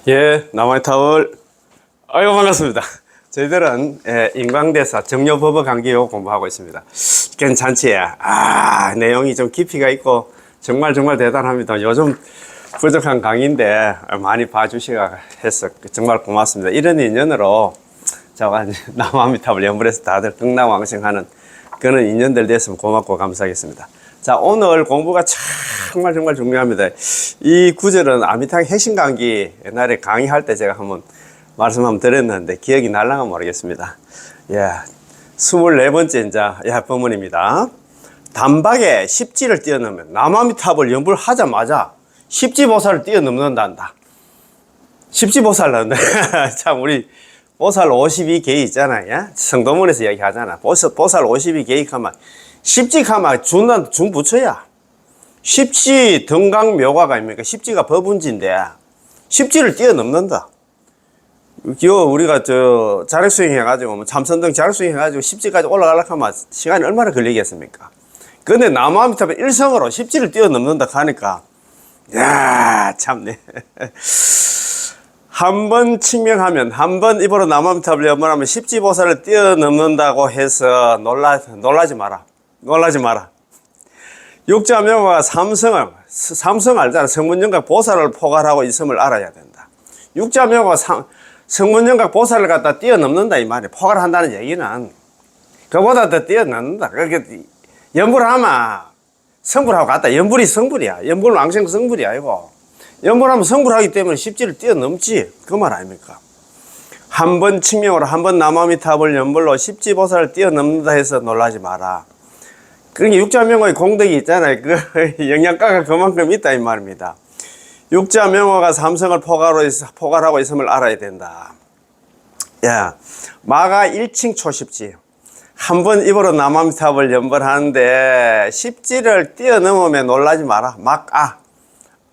예, 남아타월. 아이고, 반갑습니다. 저희들은 인광대사 정려법어 강기요 공부하고 있습니다. 괜찮지? 내용이 좀 깊이가 있고 정말 대단합니다. 요즘 부족한 강의인데 많이 봐주시가 해서 정말 고맙습니다. 이런 인연으로 제가 남아미탑을 연불해서 다들 극락왕생하는 그런 인연들 됐으면 고맙고 감사하겠습니다. 자, 오늘 공부가 정말 중요합니다. 이 구절은 아미탕 핵심 강기 옛날에 강의할 때 제가 한번 말씀 한번 드렸는데 기억이 날랑가 모르겠습니다. 예, 24번째 이제 법문입니다. 단박에 십지를 뛰어넘으면 남아미탑을 연불하자마자 십지보살을 뛰어넘는단다. 십지보살은 참 우리 보살 52개의 있잖아요. 성도문에서 이야기하잖아. 보살 52개의 하면 십지하면 준 부처야. 십지 등강묘가가 아닙니까? 십지가 법운지인데 십지를 뛰어넘는다. 우리가 자력수행 해가지고 참선등 자력수행 해가지고 십지까지 올라가려고 하면 시간이 얼마나 걸리겠습니까? 근데 남아미탑의 일성으로 십지를 뛰어넘는다 하니까 야 참네. 한 번 칭명하면 한 번 입으로 남아미탑을 연번하면 십지보살을 뛰어넘는다고 해서 놀라지 마라. 육자명화가 삼성 알잖아. 성문영각 보살을 포괄하고 있음을 알아야 된다. 육자명화가 성문영각 보살을 갖다 뛰어넘는다 이 말이야. 포괄한다는 얘기는 그보다 더 뛰어넘는다. 그렇게 연불하면 성불하고 같다. 연불이 성불이야. 연불 왕생 성불이 아니고 연불하면 성불하기 때문에 십지를 뛰어넘지. 그 말 아닙니까? 한 번 칭명으로 한 번 남아미탑을 연불로 십지보살을 뛰어넘는다 해서 놀라지 마라. 그러니까 육자명화의 공덕이 있잖아요. 그 영양가가 그만큼 있다 이 말입니다. 육자명화가 삼성을 포괄하고 있음을 알아야 된다. 야, 마가 일칭 초십지. 한 번 입으로 남아미탑을 연불하는데 십지를 뛰어넘으면 놀라지 마라.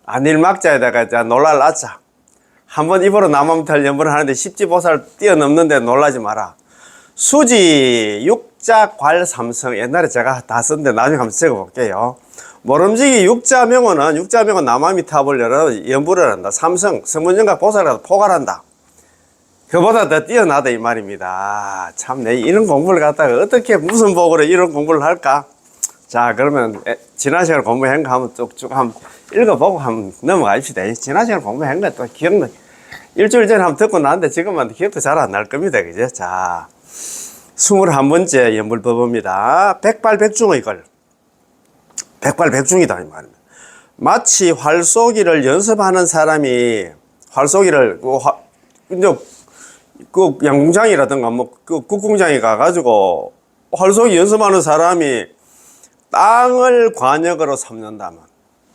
안일막자에다가 놀랄 아자. 한 번 입으로 남아미탑을 연불하는데 십지보살을 뛰어넘는데 놀라지 마라. 수지 육자괄 삼성 옛날에 제가 다 썼는데 나중에 한번 적어볼게요. 모름지기 육자명호는 남아미탑을 연불을 한다. 삼성 성문영각 보살을 포괄한다. 그보다 더 뛰어나다 이 말입니다. 참 내 이런 공부를 갖다가 어떻게 무슨 복으로 이런 공부를 할까? 자, 그러면 지난 시간 공부한 거 한번 쭉쭉 한번 읽어보고 한번 넘어가십시다. 지난 시간 공부한 거 또 기억나. 일주일 전에 한번 듣고 나는데 지금은 기억도 잘 안 날 겁니다. 그죠? 자, 21번째 연불법입니다. 백발백중의 걸. 백발백중이다 이 말입니다. 마치 활쏘기를 연습하는 사람이 활쏘기를 그 양궁장이라든가 그 국궁장에 가가지고 활쏘기 연습하는 사람이 땅을 관역으로 삼는다면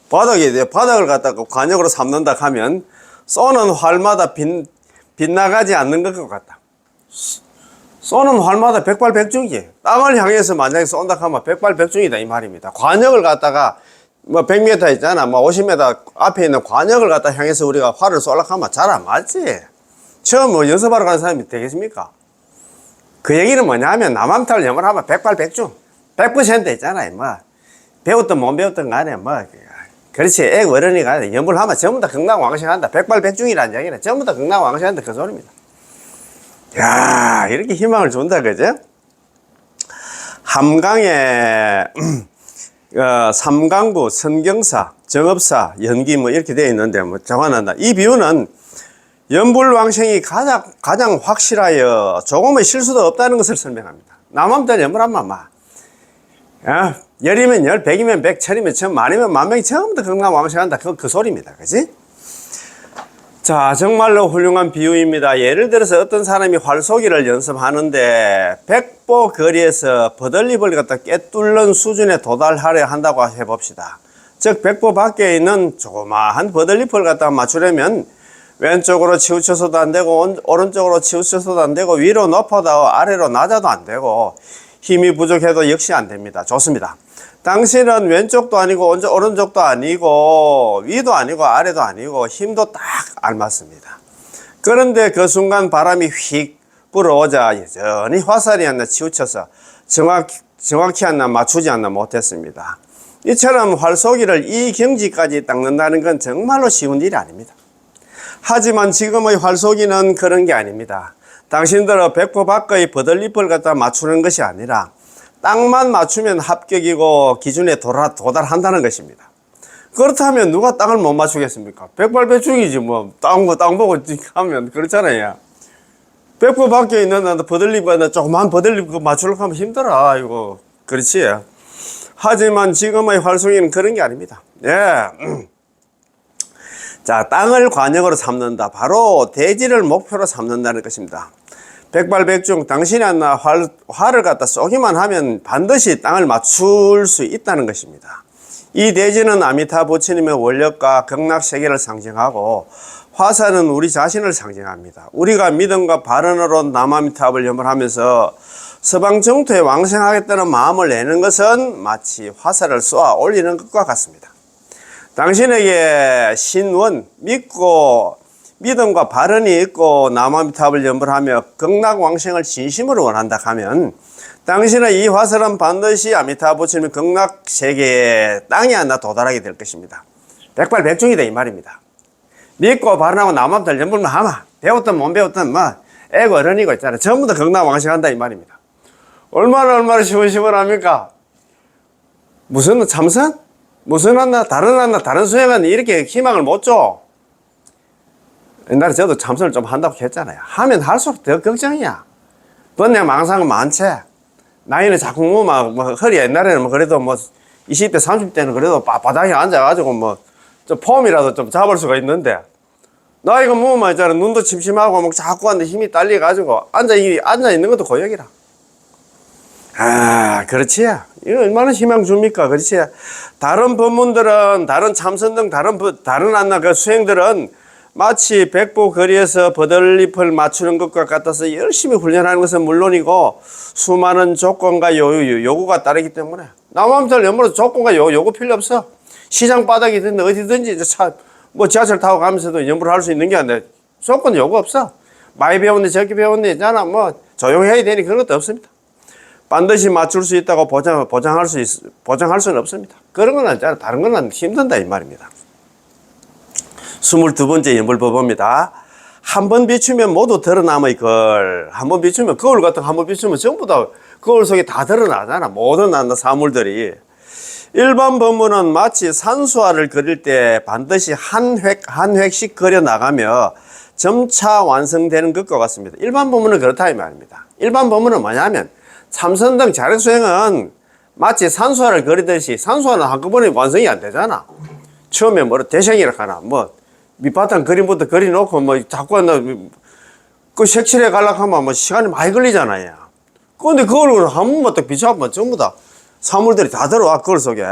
바닥을 갖다가 관역으로 삼는다 하면 쏘는 활마다 빗나가지 않는 것 같다. 쏘는 활마다 백발백중이에요. 땅을 향해서 만약에 쏜다 하면 백발백중이다 이 말입니다. 관역을 갖다가 100m 있잖아. 50m 앞에 있는 관역을 갖다 향해서 우리가 활을 쏘려고 하면 잘 안 맞지. 처음 연습하러 가는 사람이 되겠습니까? 그 얘기는 뭐냐면 남아미탑을 연불하면 백발백중 100% 있잖아요. 배웠든 못 배웠든 간에 그렇지. 애가 어른이 간에 연불하면 전부 다 극락왕생한다. 백발백중이라는 얘기는 전부 다 극락왕생한다 그 소리입니다. 야, 이렇게 희망을 준다, 그죠? 함강에, 삼강구, 선경사, 정업사, 연기 이렇게 되어 있는데, 정한한다. 이 비유는 연불왕생이 가장 확실하여 조금의 실수도 없다는 것을 설명합니다. 남아미탑 연불하면 열이면 열, 백이면 백, 천이면 천, 만이면 만명이 전부 다 극락왕생한다. 그 소리입니다. 그지? 자, 정말로 훌륭한 비유입니다. 예를 들어서 어떤 사람이 활쏘기를 연습하는데 백보 거리에서 버들잎을 갖다 꿰뚫는 수준에 도달하려 한다고 해봅시다. 즉 백보 밖에 있는 조그마한 버들잎을 갖다 맞추려면 왼쪽으로 치우쳐서도 안 되고 오른쪽으로 치우쳐서도 안 되고 위로 높아도 아래로 낮아도 안 되고 힘이 부족해도 역시 안 됩니다. 좋습니다. 당신은 왼쪽도 아니고 오른쪽도 아니고 위도 아니고 아래도 아니고 힘도 딱 알맞습니다. 그런데 그 순간 바람이 휙 불어오자 여전히 화살이 하나 치우쳐서 정확히 하나 맞추지 않나 못했습니다. 이처럼 활쏘기를 이 경지까지 닦는다는 건 정말로 쉬운 일이 아닙니다. 하지만 지금의 활쏘기는 그런 게 아닙니다. 당신들은 백보 밖의 버들잎을 갖다 맞추는 것이 아니라 땅만 맞추면 합격이고 기준에 도달한다는 것입니다. 그렇다면 누가 땅을 못 맞추겠습니까? 백발백중이지 뭐. 땅 보고 하면 그렇잖아요. 백보 밖에 있는 버들잎, 조그만 버들잎 맞추려고 하면 힘들어. 이거. 그렇지. 하지만 지금의 활쏘기는 그런 게 아닙니다. 예. 자, 땅을 관역으로 삼는다. 바로 대지를 목표로 삼는다는 것입니다. 백발백중 당신이 하나 활을 갖다 쏘기만 하면 반드시 땅을 맞출 수 있다는 것입니다. 이 대지는 아미타 부처님의 원력과 극락세계를 상징하고 화살은 우리 자신을 상징합니다. 우리가 믿음과 발언으로 남아미타불 염불하면서 서방 정토에 왕생하겠다는 마음을 내는 것은 마치 화살을 쏘아 올리는 것과 같습니다. 당신에게 신원, 믿음과 발언이 있고 남아미타불 염불하며 극락왕생을 진심으로 원한다 하면 당신의 이 화살은 반드시 아미타 부처님의 극락세계에 땅에 하나 도달하게 될 것입니다. 백발백중이다 이 말입니다. 믿고 발언하고 남아미타불 염불만 하면 배웠든 못 배웠든 뭐 애고 어른이고 있잖아. 전부 다 극락왕생한다 이 말입니다. 얼마나 시원시원합니까? 무슨 참선? 무슨 다른 수행은 이렇게 희망을 못 줘. 옛날에 저도 참선을 좀 한다고 했잖아요. 하면 할수록 더 걱정이야. 번뇌 망상은 많지. 나이는 자꾸 뭐 허리 옛날에는 뭐 그래도 뭐 20대 30대는 그래도 바닥에 앉아가지고 좀 폼이라도 좀 잡을 수가 있는데 나이가 뭐만 있잖아. 눈도 침침하고 막 자꾸 하는데 힘이 딸려가지고 앉아 있는 것도 고역이라. 아, 그렇지. 이거 얼마나 희망 줍니까? 그렇지. 다른 법문들은, 다른 참선 등 다른 그 수행들은 마치 백보 거리에서 버들잎을 맞추는 것과 같아서 열심히 훈련하는 것은 물론이고 수많은 조건과 요구가 따르기 때문에 남아미타불 염불은 조건과 요구 필요 없어. 시장 바닥이든 어디든지 지하철 타고 가면서도 염불을 할 수 있는 게 아니라 조건 요구 없어. 많이 배웠네 적게 배웠네 있잖아. 조용해야 되니 그런 것도 없습니다. 반드시 맞출 수 있다고 보장할 수는 없습니다. 그런 건 아니잖아. 다른 건 힘든다 이 말입니다. 22번째 염불법입니다. 한 번 비추면 모두 드러남의 걸. 한 번 비추면 거울 같은 거 한 번 비추면 전부 다 거울 속에 다 드러나잖아. 모든 사물들이. 일반 법문은 마치 산수화를 그릴 때 반드시 한 획씩 그려 나가며 점차 완성되는 것과 같습니다. 일반 법문은 그렇다 이 말입니다. 일반 법문은 뭐냐면 참선 등 자력수행은 마치 산수화를 그리듯이 산수화는 한꺼번에 완성이 안 되잖아. 처음에 대생이라 하나 밑바탕 그림부터 그려놓고 자꾸 그 색칠해 가려고 하면 시간이 많이 걸리잖아요. 그런데 그걸 한 번만 딱 비춰보면 전부 다 사물들이 다 들어와 그걸 속에.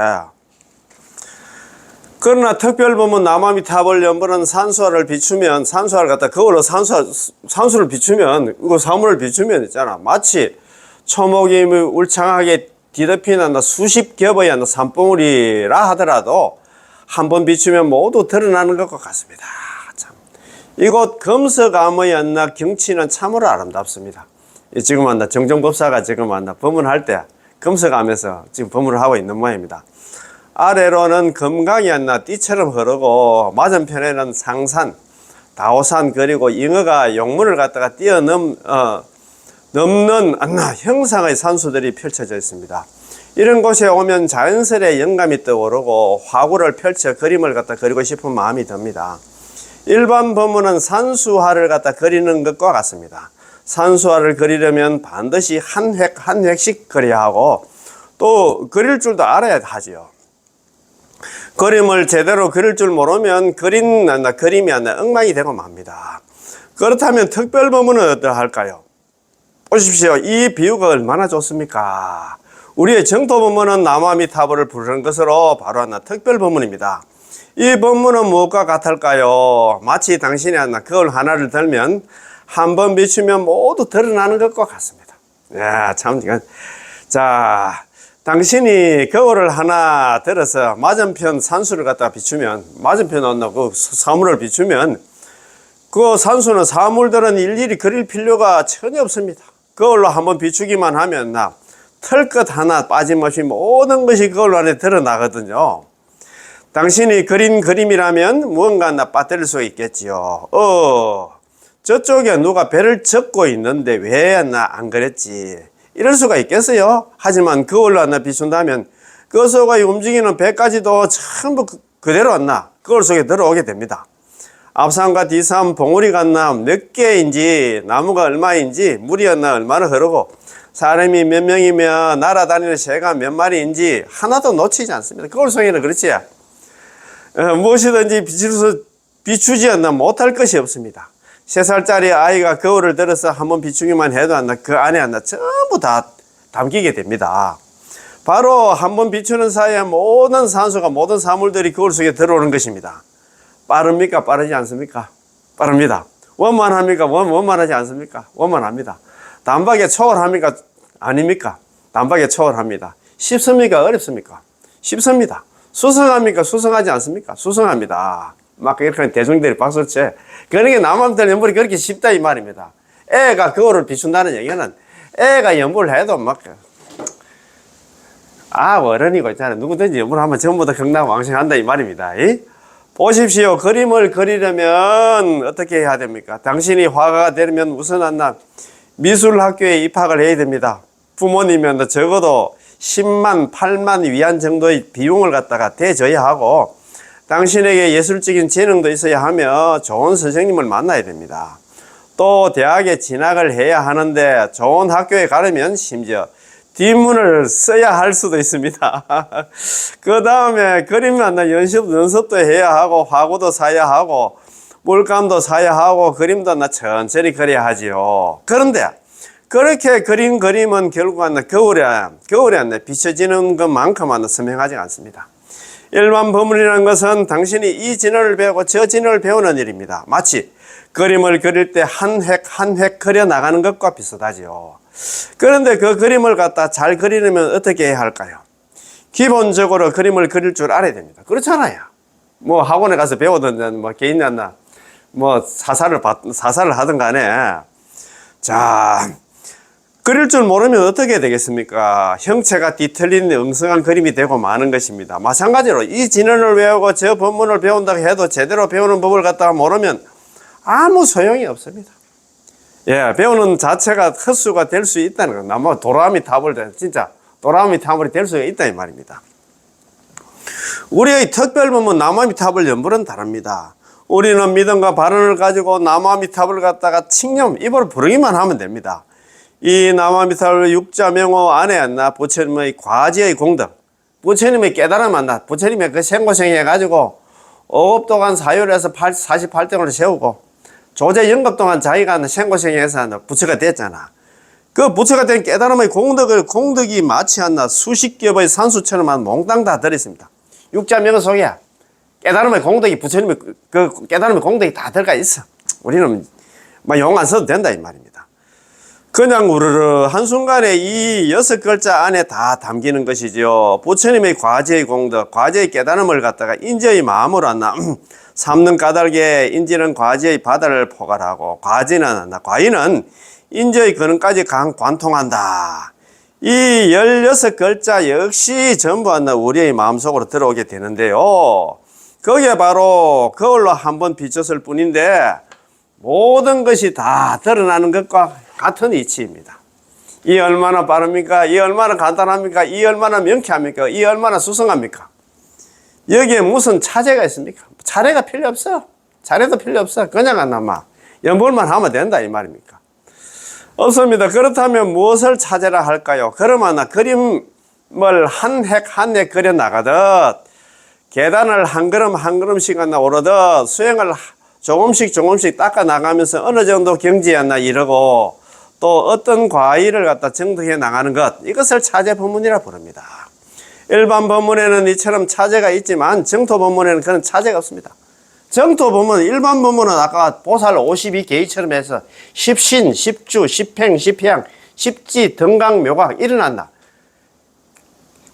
그러나 특별법문 남아미타불 염불은 산수화를 비추면 산수화를 갖다 그걸로 산수를 비추면 그 사물을 비추면 있잖아. 마치 초목이 울창하게 뒤덮이는 수십 겹의 산봉우리라 하더라도 한 번 비추면 모두 드러나는 것과 같습니다. 참. 이곳 금서감의 경치는 참으로 아름답습니다. 지금 정정법사가 지금 법문할 때 금서감에서 지금 법문을 하고 있는 모양입니다. 아래로는 금강이 띠처럼 흐르고 맞은편에는 상산, 다오산 그리고 잉어가 용문을 갖다가 넘는 형상의 산수들이 펼쳐져 있습니다. 이런 곳에 오면 자연스레 영감이 떠오르고 화구를 펼쳐 그림을 갖다 그리고 싶은 마음이 듭니다. 일반 법문은 산수화를 갖다 그리는 것과 같습니다. 산수화를 그리려면 반드시 한 획씩 그려야 하고 또 그릴 줄도 알아야 하지요. 그림을 제대로 그릴 줄 모르면 그림이 엉망이 되고 맙니다. 그렇다면 특별법문은 어떠할까요? 보십시오. 이 비유가 얼마나 좋습니까? 우리의 정토법문은 남아미타불을 부르는 것으로 바로 특별법문입니다. 이 법문은 무엇과 같을까요? 마치 당신이 거울 하나를 들면 한 번 비추면 모두 드러나는 것과 같습니다. 야, 참, 자, 당신이 거울을 하나 들어서 맞은편 산수를 갖다가 비추면, 맞은편 그 사물을 비추면, 그 산수는 사물들은 일일이 그릴 필요가 전혀 없습니다. 거울로 한번 비추기만 하면 털끝 하나 빠짐없이 모든 것이 거울 안에 드러나거든요. 당신이 그린 그림이라면 무언가 나 빠뜨릴 수가 있겠지요. 저쪽에 누가 배를 젓고 있는데 왜 나 안 그랬지? 이럴 수가 있겠어요? 하지만 그걸로 나 비춘다면 그 속에 움직이는 배까지도 전부 그대로 왔나? 그걸 속에 들어오게 됩니다. 앞산과 뒤산, 봉우리 같나, 몇 개인지, 나무가 얼마인지, 물이었나, 얼마나 흐르고, 사람이 몇 명이며, 날아다니는 새가 몇 마리인지, 하나도 놓치지 않습니다. 그걸 속에는 그렇지. 무엇이든지 비추지 않나 못할 것이 없습니다. 3살짜리 아이가 거울을 들어서 한번 비추기만 해도 안나 그 안에 안나 전부 다 담기게 됩니다. 바로 한번 비추는 사이에 모든 산소가 모든 사물들이 거울 속에 들어오는 것입니다. 빠릅니까? 빠르지 않습니까? 빠릅니다. 원만합니까? 원만하지 않습니까? 원만합니다. 단박에 초월합니까? 아닙니까? 단박에 초월합니다. 쉽습니까? 어렵습니까? 쉽습니다. 수성합니까? 수성하지 않습니까? 수성합니다. 막 이렇게 대중들이 박수를 쳐. 그러니까 남한테 연불이 그렇게 쉽다 이 말입니다. 애가 거울을 비춘다는 얘기는 애가 연불을 해도 막 어른이고 있잖아요. 누구든지 연불을 하면 전부 다 경락왕성한다 이 말입니다. 보십시오. 그림을 그리려면 어떻게 해야 됩니까? 당신이 화가가 되려면 우선 미술학교에 입학을 해야 됩니다. 부모님은 적어도 10만, 8만 위안 정도의 비용을 갖다가 대줘야 하고 당신에게 예술적인 재능도 있어야 하며 좋은 선생님을 만나야 됩니다. 또 대학에 진학을 해야 하는데 좋은 학교에 가려면 심지어 뒷문을 써야 할 수도 있습니다. 그 다음에 그림 연습도 해야 하고 화구도 사야 하고 물감도 사야 하고 그림도 천천히 그려야 하지요. 그런데 그렇게 그린 그림은 결국 겨울에 비춰지는 것만큼 선명하지 않습니다. 일반 버문이라는 것은 당신이 이 진화를 배우고 저 진화를 배우는 일입니다. 마치 그림을 그릴 때 한 획 한 획 그려 나가는 것과 비슷하지요. 그런데 그 그림을 갖다 잘 그리려면 어떻게 해야 할까요? 기본적으로 그림을 그릴 줄 알아야 됩니다. 그렇잖아요. 뭐 학원에 가서 배우든 뭐 개인 뭐 사사를 하든 간에 자 그릴 줄 모르면 어떻게 되겠습니까? 형체가 뒤틀린 엉성한 그림이 되고 마는 것입니다. 마찬가지로 이 진언을 외우고 저 법문을 배운다고 해도 제대로 배우는 법을 갖다가 모르면 아무 소용이 없습니다. 배우는 자체가 헛수가 될 수 있다는 건 아마 도라미 탑을 될 수가 있다 이 말입니다. 우리의 특별법문 나무아미탑을 연불은 다릅니다. 우리는 믿음과 발언을 가지고 나무아미탑을 갖다가 칭념 입으로 부르기만 하면 됩니다. 이 나무아미탑을 육자명호 안에 부처님의 과지의 공덕, 부처님의 깨달음 부처님의 그 생고생 해가지고 5급 동안 사유를 해서 48등을 세우고 조제 영급 동안 자기가 생고생해서 부처가 됐잖아. 그 부처가 된 깨달음의 공덕이 마치 수십 겹의 산수처럼 몽땅 다 들어있습니다. 육자명호 속에 깨달음의 공덕이 부처님의 그 깨달음의 공덕이 다 들어가 있어. 우리는 용 안 써도 된다 이 말입니다. 그냥 우르르 한순간에 이 6글자 안에 다 담기는 것이죠. 부처님의 과지의 공덕, 과지의 깨달음을 갖다가 인지의 마음으로 삼는 까닭에 인지는 과지의 바다를 포괄하고 과인은 인지의 근원까지 관통한다. 이 16글자 역시 전부 우리의 마음속으로 들어오게 되는데요. 그게 바로 거울로 한번 비쳤을 뿐인데 모든 것이 다 드러나는 것과 같은 이치입니다. 이 얼마나 빠릅니까? 이 얼마나 간단합니까? 이 얼마나 명쾌합니까? 이 얼마나 수성합니까? 여기에 무슨 차제가 있습니까? 차례가 필요 없어. 차례도 필요 없어. 그냥 연불만 하면 된다 이 말입니까? 없습니다. 그렇다면 무엇을 찾으라 할까요? 그러면 그림을 한 획 한 획 그려 나가듯 계단을 한 걸음 한 걸음씩 오르듯 수행을 조금씩 닦아 나가면서 어느 정도 경지에 이르고 또 어떤 과일을 갖다 정득해 나가는 것, 이것을 차제 법문이라 부릅니다. 일반 법문에는 이처럼 차제가 있지만 정토 법문에는 그런 차제가 없습니다. 정토 법문, 일반 법문은 아까 보살 52개의처럼 해서 십신, 십주, 십행, 십향, 십지, 등강, 묘각 일어난다.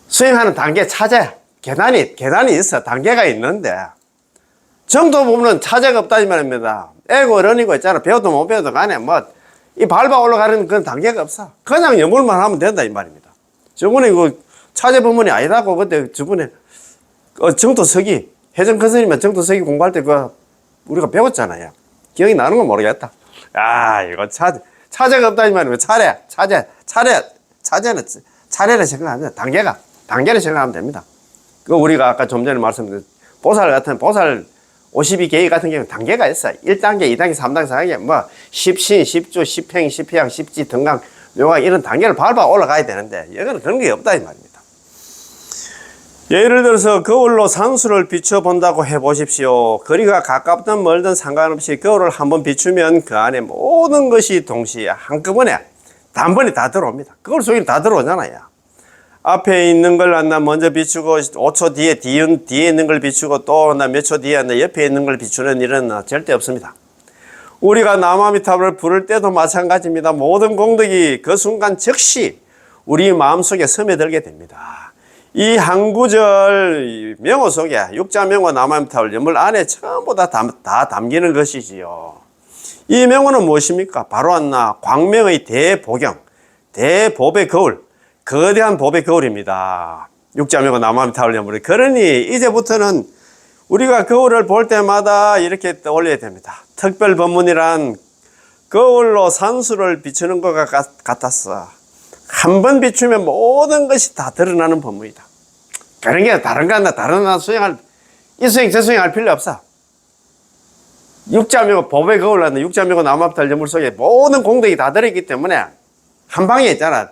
수행하는 단계 차제, 계단이 있어. 단계가 있는데 정토 법문은 차제가 없다는 말입니다. 애고 어른이고 있잖아. 배워도 못 배워도 간에 이 밟아 올라가는 그런 단계가 없어. 그냥 연불만 하면 된다 이 말입니다. 저번에 그 차제 법문이 아니라고 그때 저번에 정토서기, 혜정 큰스님은 정토서기 공부할 때 우리가 배웠잖아요. 기억이 나는 건 모르겠다. 이거 차제가 없다니만 왜 차례를 생각합니다. 단계를 생각하면 됩니다. 우리가 아까 좀 전에 말씀드린 보살 52개의 같은 경우는 단계가 있어요. 1단계, 2단계, 3단계, 4단계, 십신, 십주, 십행, 십희양, 십지, 등강, 묘각 이런 단계를 밟아 올라가야 되는데 여기는 그런 게 없다 이 말입니다. 예를 들어서 거울로 산수를 비춰본다고 해보십시오. 거리가 가깝든 멀든 상관없이 거울을 한번 비추면 그 안에 모든 것이 동시에 한꺼번에 단번에 다 들어옵니다. 거울 속에 다 들어오잖아요. 앞에 있는 걸 나 먼저 비추고 5초 뒤에 있는 걸 비추고 또 나 몇 초 뒤에 나 옆에 있는 걸 비추는 일은 절대 없습니다. 우리가 남아미타불을 부를 때도 마찬가지입니다. 모든 공덕이 그 순간 즉시 우리 마음속에 스며들게 됩니다. 이 한 구절 명호 속에 육자명호 남아미타불 연물 안에 전부 다 담기는 것이지요. 이 명호는 무엇입니까? 바로 광명의 대보경, 대법의 거울, 거대한 법의 거울입니다. 육자명호 남아미타불 연물이. 그러니 이제부터는 우리가 거울을 볼 때마다 이렇게 떠올려야 됩니다. 특별 법문이란 거울로 산수를 비추는 것 같았어. 한 번 비추면 모든 것이 다 드러나는 법문이다. 그런 게 다른 수행할, 이 수행 저 수행할 필요 없어. 육자명호 법의 거울이라는 육자명호 남아미타불 연물 속에 모든 공덕이 다 들어있기 때문에 한 방에 있잖아.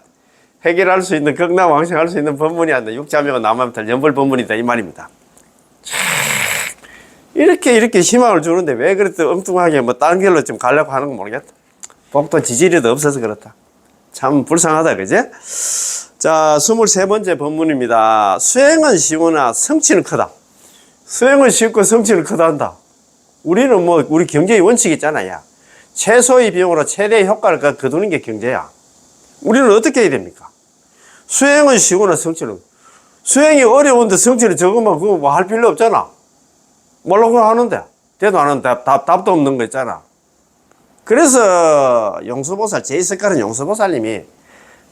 해결할 수 있는, 극락왕생할 수 있는 법문이 아니라 육자명호 남아미타불 연불 법문이다 이 말입니다. 이렇게 희망을 주는데 왜 그렇게 엉뚱하게 딴 길로 좀 가려고 하는 건 모르겠다. 복도 지지리도 없어서 그렇다. 참 불쌍하다, 그제? 자, 23번째 법문입니다. 수행은 쉬우나 성취는 크다. 수행은 쉽고 성취는 크다 한다. 우리는 우리 경제의 원칙이 있잖아요. 최소의 비용으로 최대의 효과를 거두는 게 경제야. 우리는 어떻게 해야 됩니까? 수행은 쉬우나 성취는. 수행이 어려운데 성취를 적으면 그거 할 필요 없잖아. 뭐라고 하는데? 대도 안 하는데 답도 없는 거 있잖아. 그래서 용수보살, 제2석가는 용수보살님이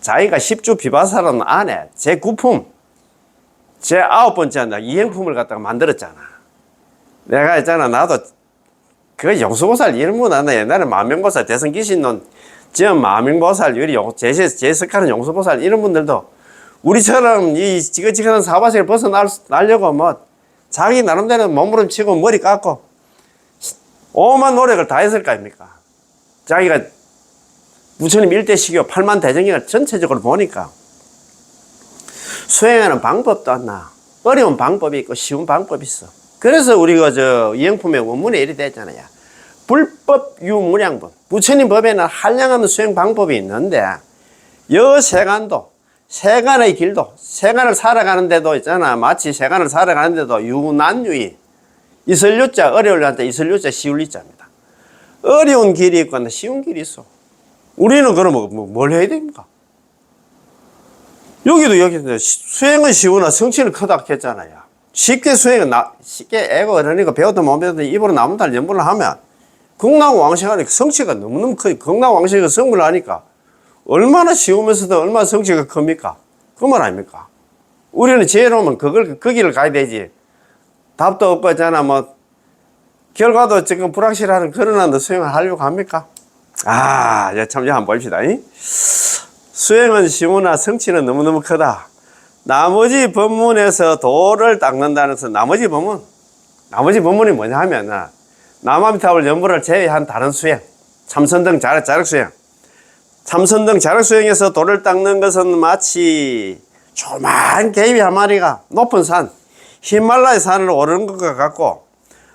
자기가 10주 비바사라는 안에 제9품, 제9번째 이행품을 갖다가 만들었잖아. 내가 있잖아, 나도 그 용수보살 이름은 나 옛날에 만명보살, 대성기신론, 지금 마명보살, 제2석가는 용수보살 이런 분들도 우리처럼 이 지긋지긋한 사바세를 벗어나려고 자기 나름대로 몸부림치고 머리 깎고 오만 노력을 다 했을 거 아닙니까? 자기가 부처님 일대시교 8만 대정경을 전체적으로 보니까 수행하는 방법도 안 나. 어려운 방법이 있고 쉬운 방법이 있어. 그래서 우리가 이행품의 원문에 이리 됐잖아요. 불법 유무량법. 부처님 법에는 한량없는 수행 방법이 있는데 여세간도, 세간의 길도, 세간을 살아가는데도 있잖아. 마치 세간을 살아가는데도 유난유이. 이설유자, 어려울 때 이설유자, 쉬울 유자입니다. 어려운 길이 있고 쉬운 길이 있어. 우리는 그러면 뭘 해야 됩니까? 여기도 수행은 쉬우나 성취는 크다 했잖아요. 쉽게 쉽게 애고 그러니까 배워도 못 배워도 입으로 나무달 연불을 하면 극락왕생하니까 성취가 너무너무 커요. 극락왕생이 성불을 하니까 얼마나 쉬우면서도 얼마나 성취가 큽니까? 그 말 아닙니까? 우리는 지혜로우면 그 길을 가야 되지. 답도 없고 있잖아. 결과도 지금 불확실한 그러는데 수행을 하려고 합니까? 참, 한번 봅시다. 수행은 쉬우나 성취는 너무너무 크다. 나머지 법문에서 도를 닦는다는 것은 나머지 법문이 뭐냐 하면 남아미타불 연불을 제외한 다른 수행, 참선등 자력수행. 참선등 자력수행에서 도를 닦는 것은 마치 조그만 개미 한 마리가 높은 산, 히말라야 산을 오르는 것과 같고,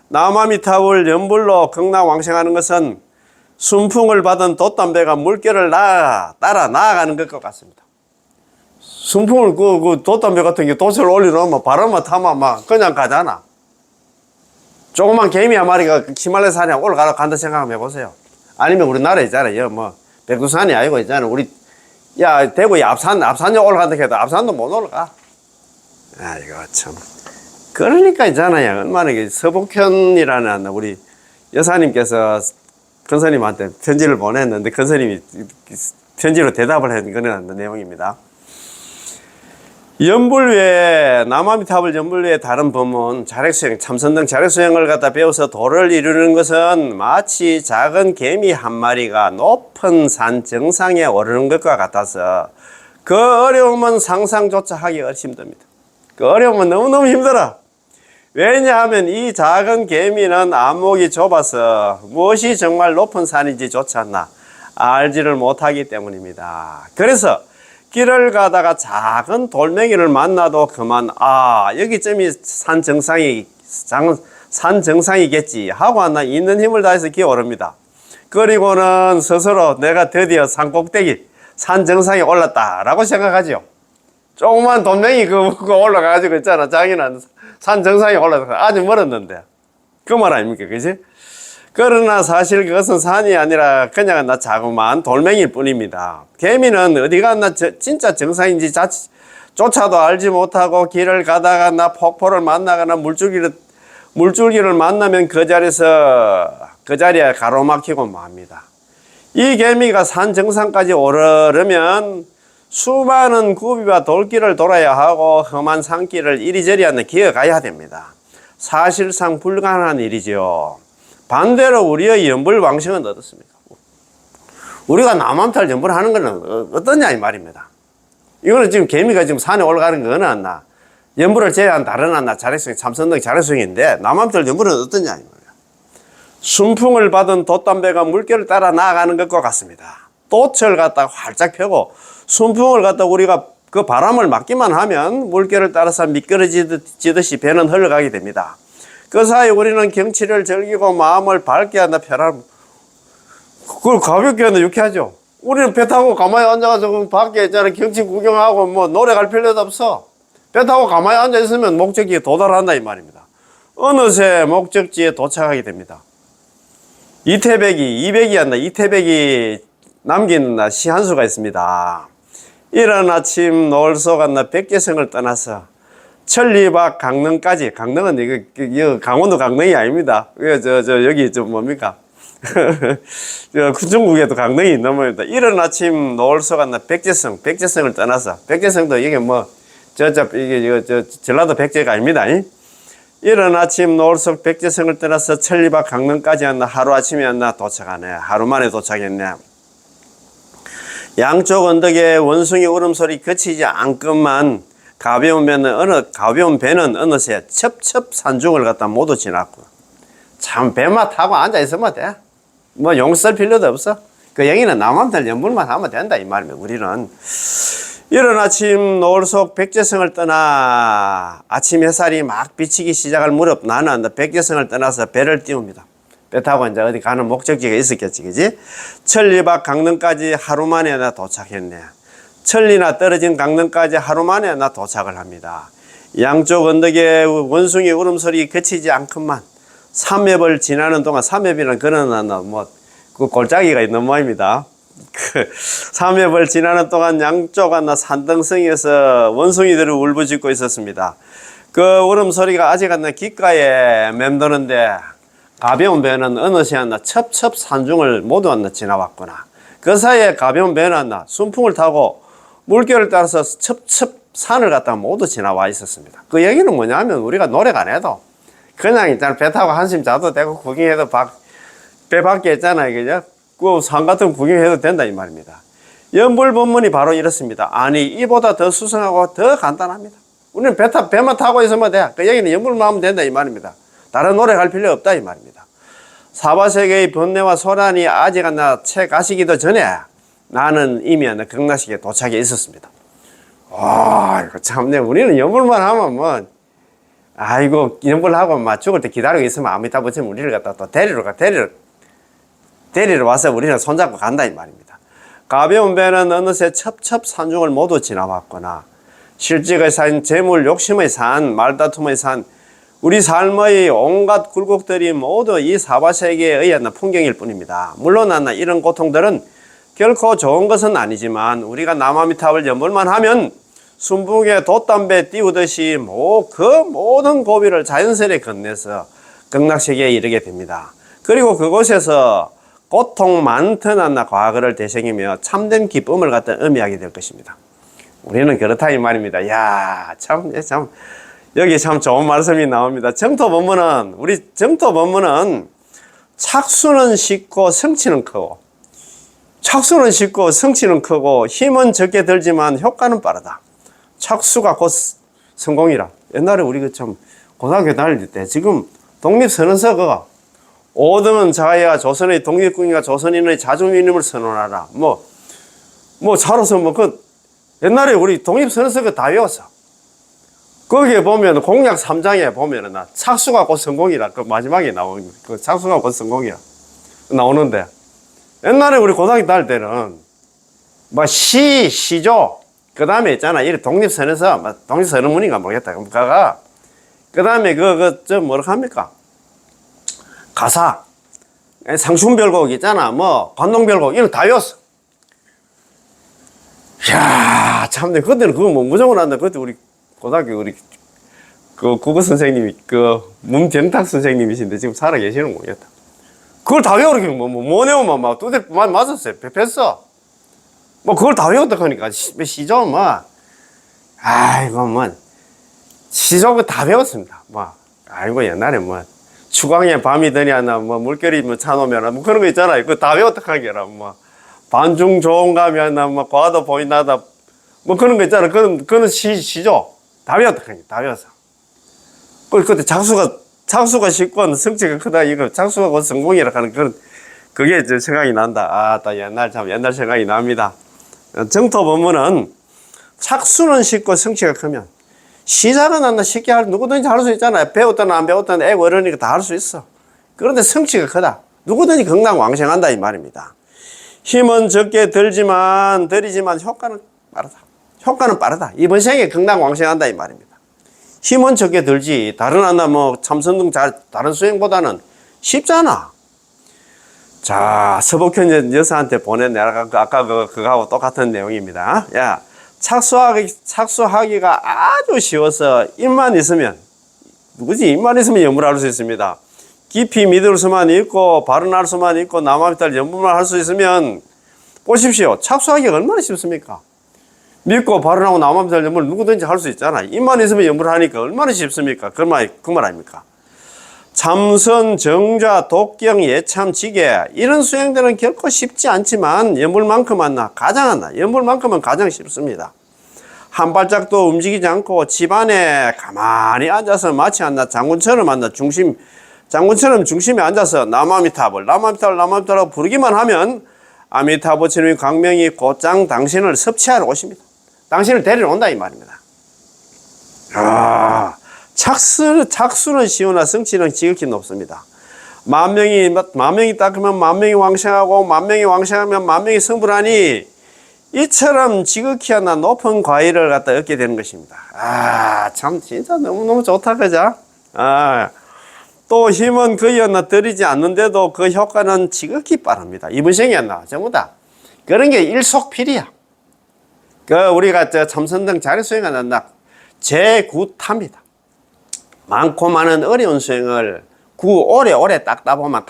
남아미타불 연불로 극락왕생하는 것은 순풍을 받은 돛담배가 물결을 따라 나아가는 것과 같습니다. 순풍을 그 돛담배 같은 게 돛을 올려놓으면 바람만 타면 그냥 가잖아. 조그만 개미 한 마리가 히말라야 산에 올라가러 간다 생각하면 해보세요. 아니면 우리나라에 있잖아요. 백두산이 아니고 있잖아. 대구에 앞산에 올라간다 해도 앞산도 못 올라가. 이거 참. 그러니까 있잖아요. 얼마나 서복현이라는 우리 여사님께서 큰스님한테 편지를 보냈는데 큰스님이 편지로 대답을 한 그런 내용입니다. 연불 외에 남아미타불 연불 외에 다른 법문 자력수행, 참선 등 자력수행을 갖다 배워서 도를 이루는 것은 마치 작은 개미 한 마리가 높은 산 정상에 오르는 것과 같아서 그 어려움은 상상조차 하기 힘듭니다. 그 어려움은 너무너무 힘들어. 왜냐하면 이 작은 개미는 안목이 좁아서 무엇이 정말 높은 산인지조차 알지를 못하기 때문입니다. 그래서 길을 가다가 작은 돌멩이를 만나도 그만 여기쯤이 산 정상이겠지 하고 있는 힘을 다해서 기어오릅니다. 그리고는 스스로 내가 드디어 산 꼭대기 산 정상에 올랐다라고 생각하죠. 조그만 돌멩이 그거 올라가가지고 있잖아. 자기는 산 정상에 올라서 아주 멀었는데 그 말 아닙니까, 그지? 그러나 사실 그것은 산이 아니라 그냥 자그마한 돌멩이일 뿐입니다. 개미는 어디 갔나 진짜 정상인지 조차도 알지 못하고 길을 가다가 폭포를 만나거나 물줄기를 만나면 그 자리에 가로막히고 맙니다. 이 개미가 산 정상까지 오르려면 수많은 굽이와 돌길을 돌아야 하고 험한 산길을 이리저리 기어가야 됩니다. 사실상 불가능한 일이죠. 반대로 우리의 연불왕생은 어떻습니까? 우리가 남암탈 연불하는 것은 어떠냐 이 말입니다. 이거는 지금 개미가 지금 산에 올라가는 거 어느 안 연불을 제외한 다른 자력수행, 참선 등 자력수행인데 남암탈 연불은 어떠냐 이 말이야. 순풍을 받은 돛담배가 물결을 따라 나아가는 것과 같습니다. 돛을 갖다가 활짝 펴고 순풍을 갖다가 우리가 그 바람을 맞기만 하면 물결을 따라서 미끄러지듯이 배는 흘러가게 됩니다. 그 사이 우리는 경치를 즐기고 마음을 밝게 한다, 그걸 가볍게 한다, 유쾌하죠. 우리는 배 타고 가만히 앉아가지고 밖에 있잖아, 경치 구경하고 노래 갈 필요도 없어. 배 타고 가만히 앉아있으면 목적지에 도달한다 이 말입니다. 어느새 목적지에 도착하게 됩니다. 이태백이 남긴 시 한 수가 있습니다. 이른 아침 노을 속 백제성을 떠나서 천리박 강릉까지, 강릉은 이거 강원도 강릉이 아닙니다. 여기 뭡니까? 중국에도 강릉이 있는 겁니다. 이른 아침 노을 속 백제성을 떠나서, 백제성도 이게 전라도 백제가 아닙니다. 이른 아침 노을 속 백제성을 떠나서 천리박 강릉까지 하루아침에 도착하네. 하루 만에 도착했네. 양쪽 언덕에 원숭이 울음소리 그치지 않건만 가벼운 배는 어느새 첩첩산중을 갖다 모두 지났고, 참 배만 타고 앉아있으면 돼. 용쓸 필요도 없어. 그 얘기는 남암탈 연불만 하면 된다 이 말입니다. 우리는 이른 아침 노을 속 백제성을 떠나 아침 햇살이 막 비치기 시작할 무렵 나는 백제성을 떠나서 배를 띄웁니다. 배 타고 이제 어디 가는 목적지가 있었겠지, 그지? 천리박 강릉까지 하루 만에 도착했네. 천리나 떨어진 강릉까지 하루 만에 도착을 합니다. 양쪽 언덕에 원숭이 울음소리 그치지 않건만 삼엽을 지나는 동안, 삼엽이란 그런 그 골짜기가 있는 모양입니다. 그 삼엽을 지나는 동안 양쪽 산등성에서 원숭이들을 울부짖고 있었습니다. 그 울음소리가 아직 귓가에 맴도는데 가벼운 배는 어느새 첩첩산중을 모두 지나왔구나. 그 사이에 가벼운 배는 순풍을 타고 물결을 따라서 첩첩산을 갖다가 모두 지나와 있었습니다. 그 얘기는 뭐냐면 우리가 노력 안 해도 그냥 일단 배 타고 한심 자도 되고 구경해도 배 밖에 있잖아요, 그죠? 그 산 같은 거 구경해도 된다 이 말입니다. 연불법문이 바로 이렇습니다. 아니 이보다 더 수성하고 더 간단합니다. 우리는 배만 타고 있으면 돼. 그 얘기는 연불만 하면 된다 이 말입니다. 다른 노력할 필요 없다 이 말입니다. 사바세계의 번뇌와 소란이 아직 채 가시기도 전에 나는 이미 극락식에 도착해 있었습니다. 이거 참네. 우리는 연불만 하면 연불하고 죽을 때 기다리고 있으면 아미타부처님 우리를 갖다 또 데리러 와서 우리는 손잡고 간다 이 말입니다. 가벼운 배는 어느새 첩첩산중을 모두 지나왔거나 실직의 산, 재물 욕심의 산, 말다툼의 산, 우리 삶의 온갖 굴곡들이 모두 이 사바세계에 의한 풍경일 뿐입니다. 물론 이런 고통들은 결코 좋은 것은 아니지만 우리가 남아미탑을 연불만 하면 순풍에 돛담배 띄우듯이 그 모든 고비를 자연스레 건너서 극락세계에 이르게 됩니다. 그리고 그곳에서 고통 많던 과거를 되새기며 참된 기쁨을 갖다 의미하게 될 것입니다. 우리는 그렇다 이 말입니다. 야, 참, 여기 참 좋은 말씀이 나옵니다. 정토 법문은, 우리 정토 법문은 착수는 쉽고 성취는 크고, 착수는 쉽고 성취는 크고, 힘은 적게 들지만 효과는 빠르다. 착수가 곧 성공이라. 옛날에 우리 그 참 고등학교 다닐 때 지금 독립선언서가 5등은 자야 조선의 독립군과 조선인의 자주민임을 선언하라. 차로서 옛날에 우리 독립선언서가 다 외웠어. 거기에 보면 공약 3장에 보면은 착수가 곧 성공이라. 그 마지막에 나오는 그 착수가 곧 성공이라 나오는데, 옛날에 우리 고등학교 다닐 때는 시조 그 다음에 있잖아. 이 독립선언서, 독립선언문인가 모르겠다. 그 다음에 뭐라 합니까? 가사, 상춘별곡 있잖아. 관동별곡, 이런 다 외웠어. 이야, 참네. 그때는 그거 무조건 한다. 그때 우리 고등학교 국어 선생님이, 문정탁 선생님이신데 지금 살아 계시는 거 모르겠다. 그걸 다 외우는 게 뭐 내우면 두대 맞았어요. 뱉었어. 그걸 다 외웠다 하니까, 시조, 시조 다 배웠습니다. 아이고, 옛날에 추광에 밤이 드냐나, 물결이 차놓으면, 그런 거 있잖아요. 그거 다 외웠다 하기라, 반중 좋은가면, 과도 보인다다, 그런 거 있잖아. 그거는 시조. 다 외웠다 하니까, 다 외웠어. 그때 착수가 쉽고 성취가 크다, 이거 착수가 곧 성공이라 하는 그게 생각이 난다. 또 옛날 생각이 납니다. 정토 법문은 착수는 쉽고 성취가 크면 시작은 쉽게 누구든지 할 수 있잖아요. 배웠든 안 배웠든 애고 어르니까 다 할 수 있어. 그런데 성취가 크다. 누구든지 건강왕생한다 이 말입니다. 힘은 적게 들지만 효과는 빠르다. 이번 생에 건강왕생한다 이 말입니다. 힘은 적게 들지 다른 참선등 다른 수행보다는 쉽잖아. 자, 서복현 여사한테 보낸 내가 아까 그거하고 똑같은 내용입니다. 야, 착수하기가 아주 쉬워서 입만 있으면 연불할 수 있습니다. 깊이 믿을 수만 있고 발언할 수만 있고 남아비탈 연불만 할 수 있으면 보십시오. 착수하기가 얼마나 쉽습니까? 믿고 발언하고 남아비탈 연불 누구든지 할 수 있잖아. 입만 있으면 연불하니까 얼마나 쉽습니까? 그 말 아닙니까? 참선, 정좌, 독경, 예참, 지계 이런 수행들은 결코 쉽지 않지만 연불만큼은 가장 쉽습니다. 한 발짝도 움직이지 않고 집안에 가만히 앉아서 마치 장군처럼 중심에 앉아서 나마미타불 부르기만 하면 아미타부처님의 광명이 곧장 당신을 섭취하러 오십니다. 당신을 데리러 온다 이 말입니다. 착수는 쉬우나 성취는 지극히 높습니다. 만 명이 닦으면 만 명이 왕생하고 만 명이 왕생하면 만 명이 성불하니 이처럼 지극히 하나 높은 과일을 얻게 되는 것입니다. 참 진짜 너무너무 좋다 그죠? 또 힘은 거의 들이지 않는데도 그 효과는 지극히 빠릅니다. 이번 생에 전부 다 그런 게 일속필이야. 우리가 참선등 잘 수행하는 제구탑니다. 많고 많은 어려운 수행을 오래 닦다 보면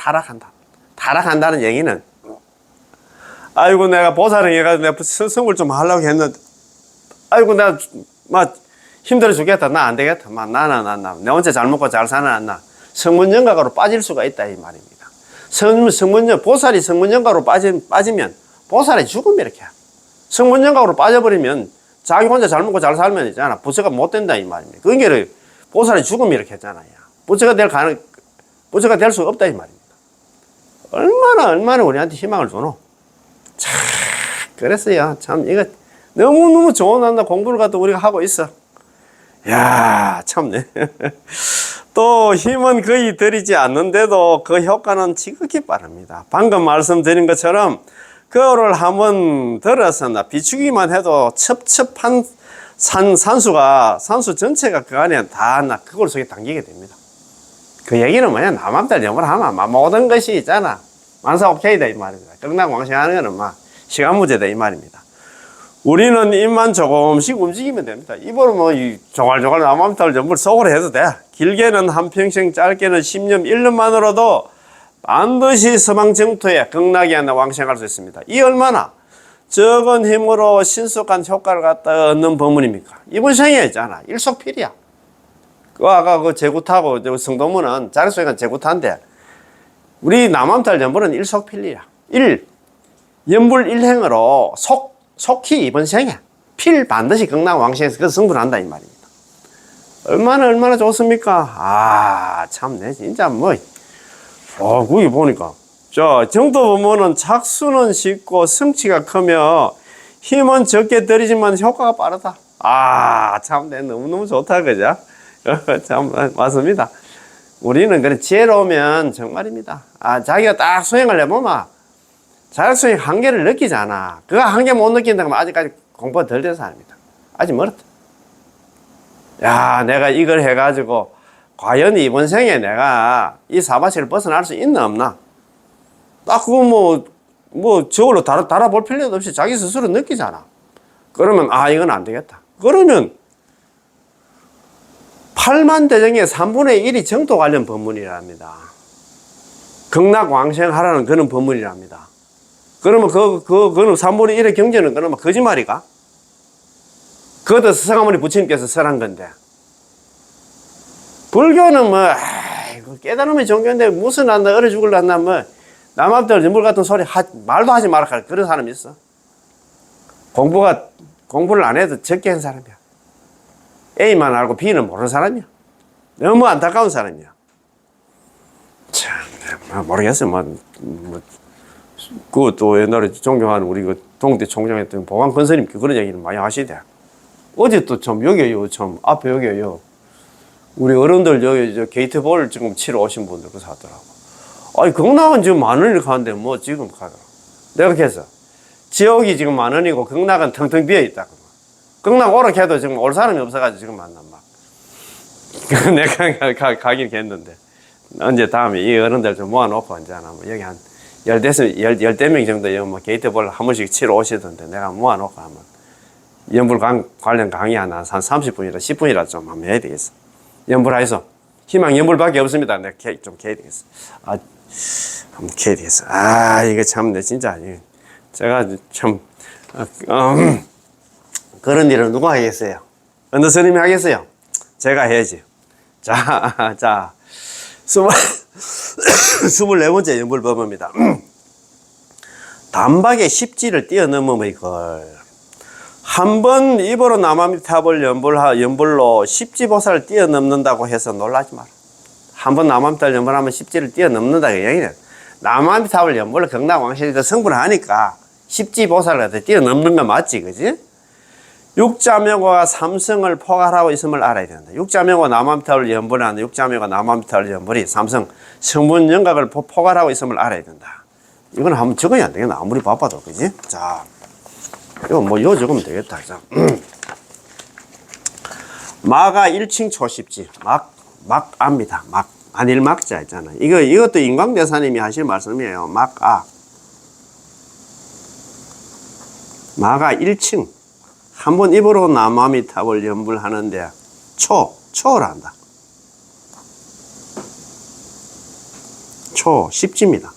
타락한다는 얘기는 아이고 내가 보살을 해가지고 내가 성을 좀 하려고 했는데 아이고 내가 힘들어 죽겠다. 나 안 되겠다. 내 혼자 잘 먹고 잘 사는 성문정각으로 빠질 수가 있다 이 말입니다. 보살이 성문정각으로 빠지면 보살이 죽으면 이렇게 성문정각으로 빠져버리면 자기 혼자 잘 먹고 잘 살면 있잖아. 부처가 못 된다 이 말입니다. 그러니까 보살이 죽으면 이렇게 했잖아요. 부처가 될 수 없다 이 말입니다. 얼마나 우리한테 희망을 주노? 참 그랬어요. 참 이거 너무너무 좋은 공부를 갖다 우리가 하고 있어. 야 참네. 또 힘은 거의 들이지 않는데도 그 효과는 지극히 빠릅니다. 방금 말씀드린 것처럼 그거를 한번 들어서 비추기만 해도 첩첩한 산수 전체가 그 안에 다 그걸 속에 담기게 됩니다. 그 얘기는 뭐냐, 남한들 영어를 하면 모든 것이 있잖아. 만사 오케이다 이 말입니다. 건강왕생하는 거는 시간 문제다 이 말입니다. 우리는 입만 조금씩 움직이면 됩니다. 입으로 조갈조갈 남한들 전부 속으로 해도 돼. 길게는 한평생, 짧게는 10년, 1년만으로도 반드시 서방정토에 극락에 왕생할 수 있습니다. 이 얼마나 적은 힘으로 신속한 효과를 갖다 얻는 법문입니까? 이번 생에 있잖아. 일속필이야. 그 아까 그 제구타고 성도문은 자력소행은 제구타인데 우리 남암탈 연불은 일속필이야. 연불 일행으로 속히 이번 생에 필 반드시 극락왕생에서 그 성불한다 이 말입니다. 얼마나 좋습니까? 참내 진짜 거기 보니까 자 정도 보면은 착수는 쉽고 성취가 크며 힘은 적게 들이지만 효과가 빠르다. 참내 너무너무 좋다 그죠? 참 맞습니다. 우리는 그래 지혜로우면 정말입니다. 자기가 딱 수행을 해보면 자력수행 한계를 느끼잖아. 그 한계 못 느낀다면 아직까지 공부가 덜 된 사람이다. 아직 멀었다. 내가 이걸 해가지고 과연 이번 생에 내가 이 사바세를 벗어날 수 있나 없나? 딱 그거 저걸로 달아볼 필요도 없이 자기 스스로 느끼잖아. 그러면 이건 안 되겠다. 그러면 8만 대정의 3분의 1이 정토 관련 법문이랍니다. 극락왕생하라는 그런 법문이랍니다. 그러면 그거는 3분의 1의 경제는 그러면 거짓말이가? 그것도 서가모니 부처님께서 설한 건데. 불교는 깨달음의 종교인데 무슨 난다, 얼어 죽을란다, 남한테 전불 같은 소리 말도 하지 마라. 그런 사람이 있어. 공부를 안 해도 적게 한 사람이야. A만 알고 B는 모르는 사람이야. 너무 안타까운 사람이야. 참, 모르겠어. 그것도 옛날에 존경하는 우리 그 동대 총장했던 보광건설님 그런 얘기를 많이 하시대. 어제 또 참 여기요, 참 앞에 여기요. 우리 어른들 여기 게이트볼 지금 치러 오신 분들 그래서 하더라고. 극락은 지금 10,000원을 가는데 지금 가더라고. 내가 그래서 지역이 지금 10,000원이고 극락은 텅텅 비어 있다. 극락 오라 해도 지금 올 사람이 없어가지고 지금 만나 내가 가긴 했는데 언제 다음에 이 어른들 좀 모아놓고 언제나 여기 한 열대 명 정도 여기 게이트볼 한 번씩 치러 오시던데 내가 모아놓고 하면 연불 관련 강의 하나 한 30분이라 10분이라 좀 한번 해야 되겠어. 연불하에서 희망 연불밖에 없습니다. 내가 좀 해야 되겠어. 한번 해야 되겠어. 이거 참내 진짜 제가 참 그런 일을 누가 하겠어요? 어느 스님이 하겠어요? 제가 해야지. 자 24번째 연불법입니다. 단박에 십지를 뛰어넘으면 이걸 한 번 입으로 남암탑을 연불로 십지보살을 뛰어넘는다고 해서 놀라지 마라. 한 번 남암탑을 연불하면 십지를 뛰어넘는다. 그 얘기는 남암탑을 연불로 극락왕실에서 성불을 하니까 십지보살을 뛰어넘는 건 맞지, 그지? 육자명화가 삼성을 포괄하고 있음을 알아야 된다. 육자명화 남암탑을 연불하는 육자명화 남암탑을 연불이 삼성 성분 영각을 포괄하고 있음을 알아야 된다. 이건 한번 적어야 안 되겠나? 아무리 바빠도, 그지? 자, 이거 요 적으면 되겠다. 자. 마가 1층 초십지. 막아입니다. 안일막자 있잖아. 이것도 인광대사님이 하실 말씀이에요. 마가 1층. 한번 입으로 남아미탑을 연불하는데 초를 한다. 십지입니다.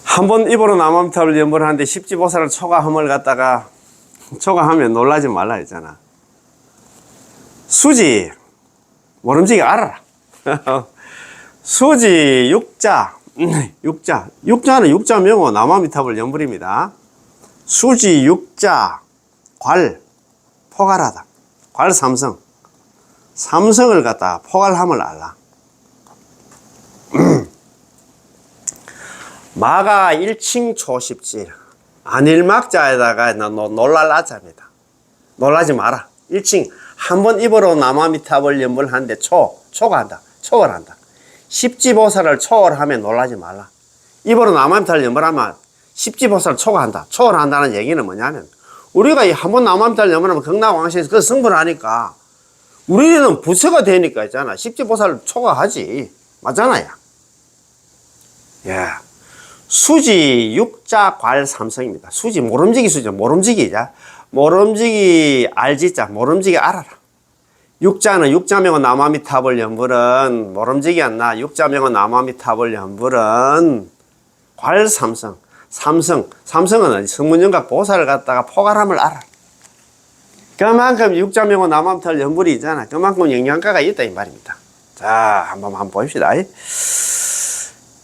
한번 입으로 남아미탑을 연불하는데 십지보살을 초가하면 놀라지 말라 했잖아. 수지 모름지기 알아라. 수지 육자는 육자명호 남아미탑을 연불입니다. 수지 육자 포괄하다. 삼성을 갖다 포괄함을 알라. 마가 1층 초십지 안일막자에다가 놀랄라자입니다. 놀라지 마라. 1층 한번 입으로 남아미탑을 연불하는데 초월 한다. 십지보살을 초월하면 놀라지 말라. 입으로 남아미탑을 연불하면 십지보살을 초월한다. 초월한다는 얘기는 뭐냐면 우리가 한번 남아미탑을 연불하면 극락왕실에서 그 성불을 하니까 우리는 부처가 되니까 있잖아. 십지보살을 초과하지. 맞잖아요. 예. 수지 육자 삼성입니다. 수지 모름지기 수지 모름지기자. 모름지기 알지자 모름지기 알아라. 육자는 육자명은 남아미탑을 연불은 모름지기 않나. 육자명은 남아미탑을 연불은 괄삼성, 삼성은 성문영각 보살을 갖다가 포괄함을 알아. 그만큼 육자명호 남암탈 연불이 있잖아. 그만큼 영양가가 있다 이 말입니다. 자, 한번 봅시다.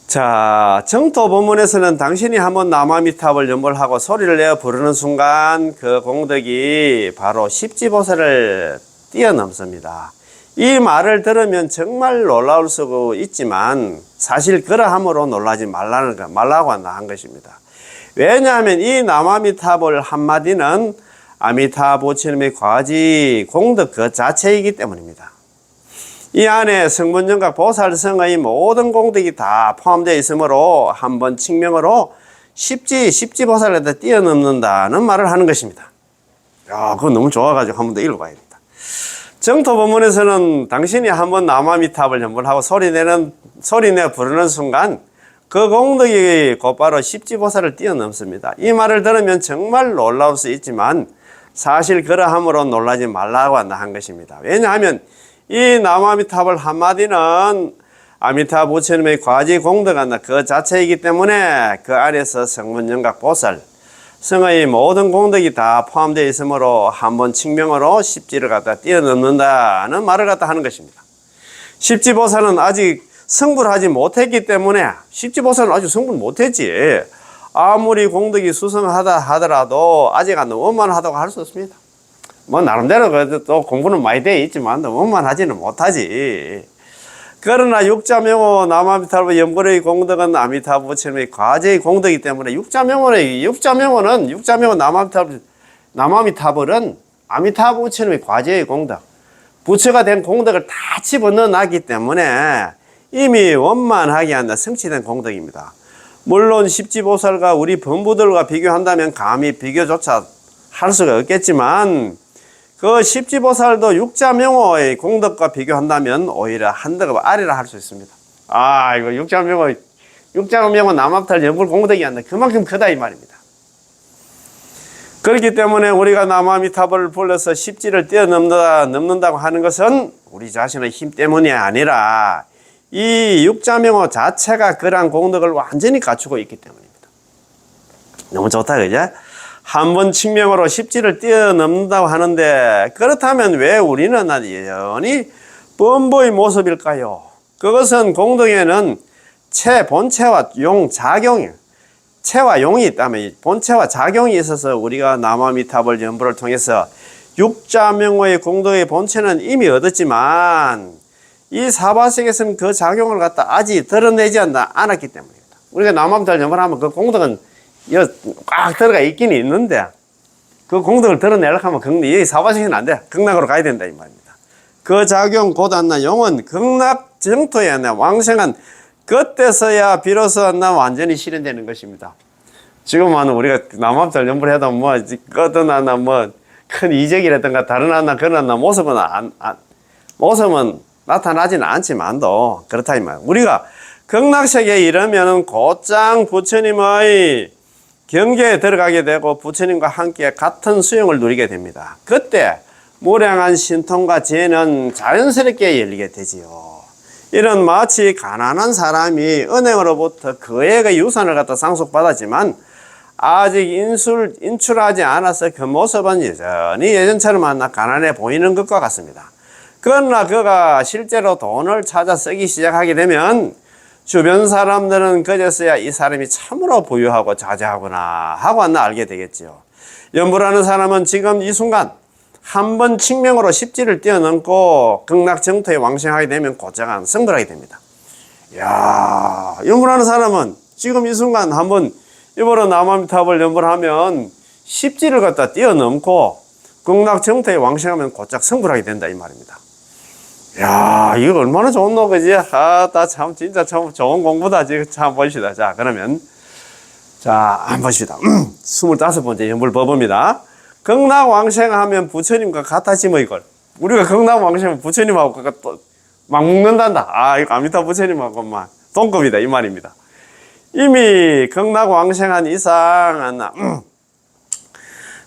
자, 정토 본문에서는 당신이 한번 남아미탑을 연불하고 소리를 내어 부르는 순간 그 공덕이 바로 십지보살을 뛰어넘습니다. 이 말을 들으면 정말 놀라울 수 있지만 사실 그러함으로 놀라지 말라고 한 것입니다. 왜냐하면 이 남아미탑을 한마디는 아미타 부처님의 과지 공덕 그 자체이기 때문입니다. 이 안에 성문영각 보살성의 모든 공덕이 다 포함되어 있으므로 한번 칭명으로 십지보살에다 뛰어넘는다는 말을 하는 것입니다. 야, 그거 너무 좋아가지고 한 번 더 읽어봐야 됩니다. 정토 본문에서는 당신이 한번 남아미탑을 연불하고 소리내 부르는 순간 그 공덕이 곧바로 십지보살을 뛰어넘습니다. 이 말을 들으면 정말 놀라울 수 있지만 사실 그러함으로 놀라지 말라고 한 것입니다. 왜냐하면 이 남아미탑을 한마디는 아미타 부처님의 과지 공덕한 그 자체이기 때문에 그 안에서 성문영각 보살 성의 모든 공덕이 다 포함되어 있으므로 한번 칭명으로 십지를 갖다 뛰어넘는다는 말을 갖다 하는 것입니다. 십지보살은 아직 성불하지 못했기 때문에 십지보살은 아직 성불 못했지. 아무리 공덕이 수성하다 하더라도 아직 원만하다고 할 수 없습니다. 뭐 나름대로 그래도 또 공부는 많이 돼 있지만 원만하지는 못하지. 그러나 육자명호 남아미타불 연불의 공덕은 아미타 부처님의 과제의 공덕이기 때문에 육자명호 남아미타불은 아미타 부처님의 과제의 공덕, 부처가 된 공덕을 다 집어넣어 놨기 때문에 이미 원만하게 한다 성취된 공덕입니다. 물론 십지보살과 우리 범부들과 비교한다면 감히 비교조차 할 수가 없겠지만 그 십지보살도 육자명호의 공덕과 비교한다면 오히려 한덕 아래라 할 수 있습니다. 아, 이거 육자명호 남암탈 연불 공덕이 한다. 그만큼 크다 이 말입니다. 그렇기 때문에 우리가 남아미타불을 불러서 십지를 뛰어넘는다고 하는 것은 우리 자신의 힘 때문이 아니라 이 육자명호 자체가 그러한 공덕을 완전히 갖추고 있기 때문입니다. 너무 좋다, 그죠? 한번 칭명으로 십지를 뛰어넘는다고 하는데 그렇다면 왜 우리는 여전히 범보의 모습일까요? 그것은 공덕에는 본체와 작용이 체와 용이 있다면 본체와 작용이 있어서 우리가 남아미타불 연불을 통해서 육자명호의 공덕의 본체는 이미 얻었지만 이 사바sek에서는 그 작용을 갖다 아직 드러내지 않았기 때문입니다. 우리가 남아미타불 연불하면 그 공덕은 꽉 들어가 있긴 있는데 그 공덕을 드러내려고 하면 이 사바sek은 안 돼. 극락으로 가야 된다 이 말입니다. 그 작용 곧안나 용은 극락 정토에 왕생한 그때서야 비로소 완전히 실현되는 것입니다. 지금은 우리가 남아미타불 연불해도 끄드나나 큰 이적이라든가 다른 그런 모습은 나타나지는 않지만도 그렇다 이 말. 우리가 극락세계에 이르면은 곧장 부처님의 경계에 들어가게 되고 부처님과 함께 같은 수용을 누리게 됩니다. 그때 무량한 신통과 지혜는 자연스럽게 열리게 되지요. 이런 마치 가난한 사람이 은행으로부터 그의 유산을 갖다 상속받았지만 아직 인출하지 않아서 그 모습은 여전히 예전처럼 가난해 보이는 것과 같습니다. 그러나 그가 실제로 돈을 찾아 쓰기 시작하게 되면 주변 사람들은 그제서야 이 사람이 참으로 부유하고 자제하구나 하고 알게 되겠죠. 연불하는 사람은 지금 이 순간 한번 칭명으로 십지를 뛰어넘고 극락정토에 왕생하게 되면 곧장 성불하게 됩니다. 이야, 연불하는 사람은 지금 이 순간 한번 이번에 남아미타불 연불하면 십지를 갖다 뛰어넘고 극락정토에 왕생하면 곧장 성불하게 된다 이 말입니다. 야, 이거 얼마나 좋은 거, 그지? 참, 진짜 참 좋은 공부다. 지금 참 보십시다. 자, 그러면, 한번 보십시다. 25번째 연불법입니다. 극락왕생하면 부처님과 같아지뭐 이걸. 우리가 극락왕생하면 부처님하고 또 막 먹는단다. 이거 아미타 부처님하고만 동급이다. 이 말입니다. 이미 극락왕생한 이상,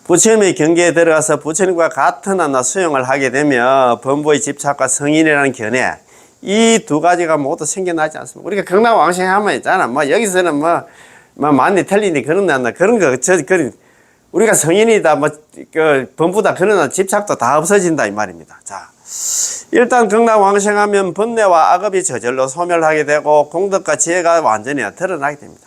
부처님의 경계에 들어가서 부처님과 같은 수용을 하게 되면 범부의 집착과 성인이라는 견해 이 두 가지가 모두 생겨나지 않습니다. 우리가 극락왕생하면 있잖아. 여기서는 맞니 틀리니 그런 거 우리가 성인이다 범부다 그러나 집착도 다 없어진다 이 말입니다. 자, 일단 극락왕생하면 번뇌와 악업이 저절로 소멸하게 되고 공덕과 지혜가 완전히 드러나게 됩니다.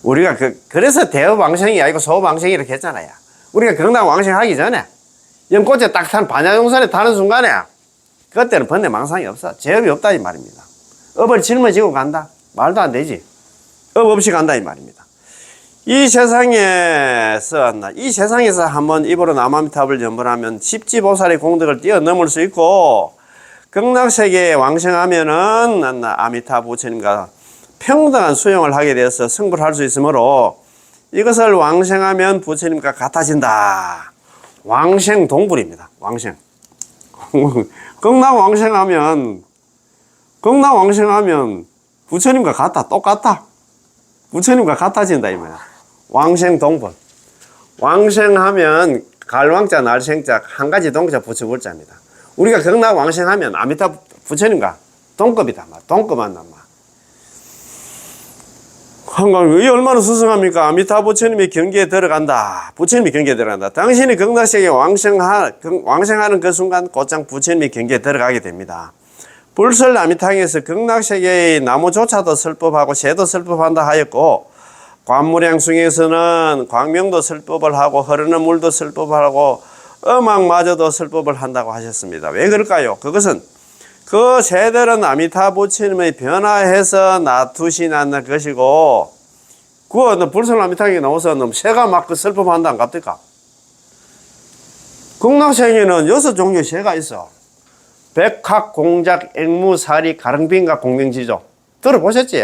우리가 그래서 대업왕생이 아니고 소업왕생 이렇게 했잖아요. 우리가 극락왕생하기 전에 연꽃에 딱 탄 반야동산에 타는 순간에 그때는 번뇌 망상이 없어. 죄업이 없다 이 말입니다. 업을 짊어지고 간다. 말도 안 되지. 업 없이 간다 이 말입니다. 이 세상에서 한번 입으로 남아미탑을 염불하면 십지보살의 공덕을 뛰어넘을 수 있고 극락세계에 왕생하면은 아미타 부처님과 평등한 수용을 하게 되어서 승부를 할 수 있으므로 이것을 왕생하면 부처님과 같아진다. 왕생 동불입니다. 왕생. 극락왕생하면 부처님과 같다. 똑같다. 부처님과 같아진다 이 말이야. 왕생 동불. 왕생하면 갈왕자 날생자 한 가지 동자 붙여볼자입니다. 우리가 극락왕생하면 아미타 부처님과 동급이다. 동급한단 말. 이 얼마나 수승합니까? 아미타 부처님이 경계에 들어간다. 부처님이 경계에 들어간다. 당신이 극락세계에 왕생하는 그 순간 곧장 부처님이 경계에 들어가게 됩니다. 불설 아미탕에서 극락세계의 나무조차도 설법하고 새도 설법한다 하였고 관무량숭에서는 광명도 설법을 하고 흐르는 물도 설법을 하고 음악마저도 설법을 한다고 하셨습니다. 왜 그럴까요? 그것은 그 새들은 아미타 부처님의 변화해서 놔두시는 것이고 그 불설 아미탕에 나와서 새가 막 그 설법한다 안 갑니까? 극락세계는 6종류의 새가 있어. 백학, 공작, 앵무, 사리, 가릉빈과 공명지조. 들어보셨지?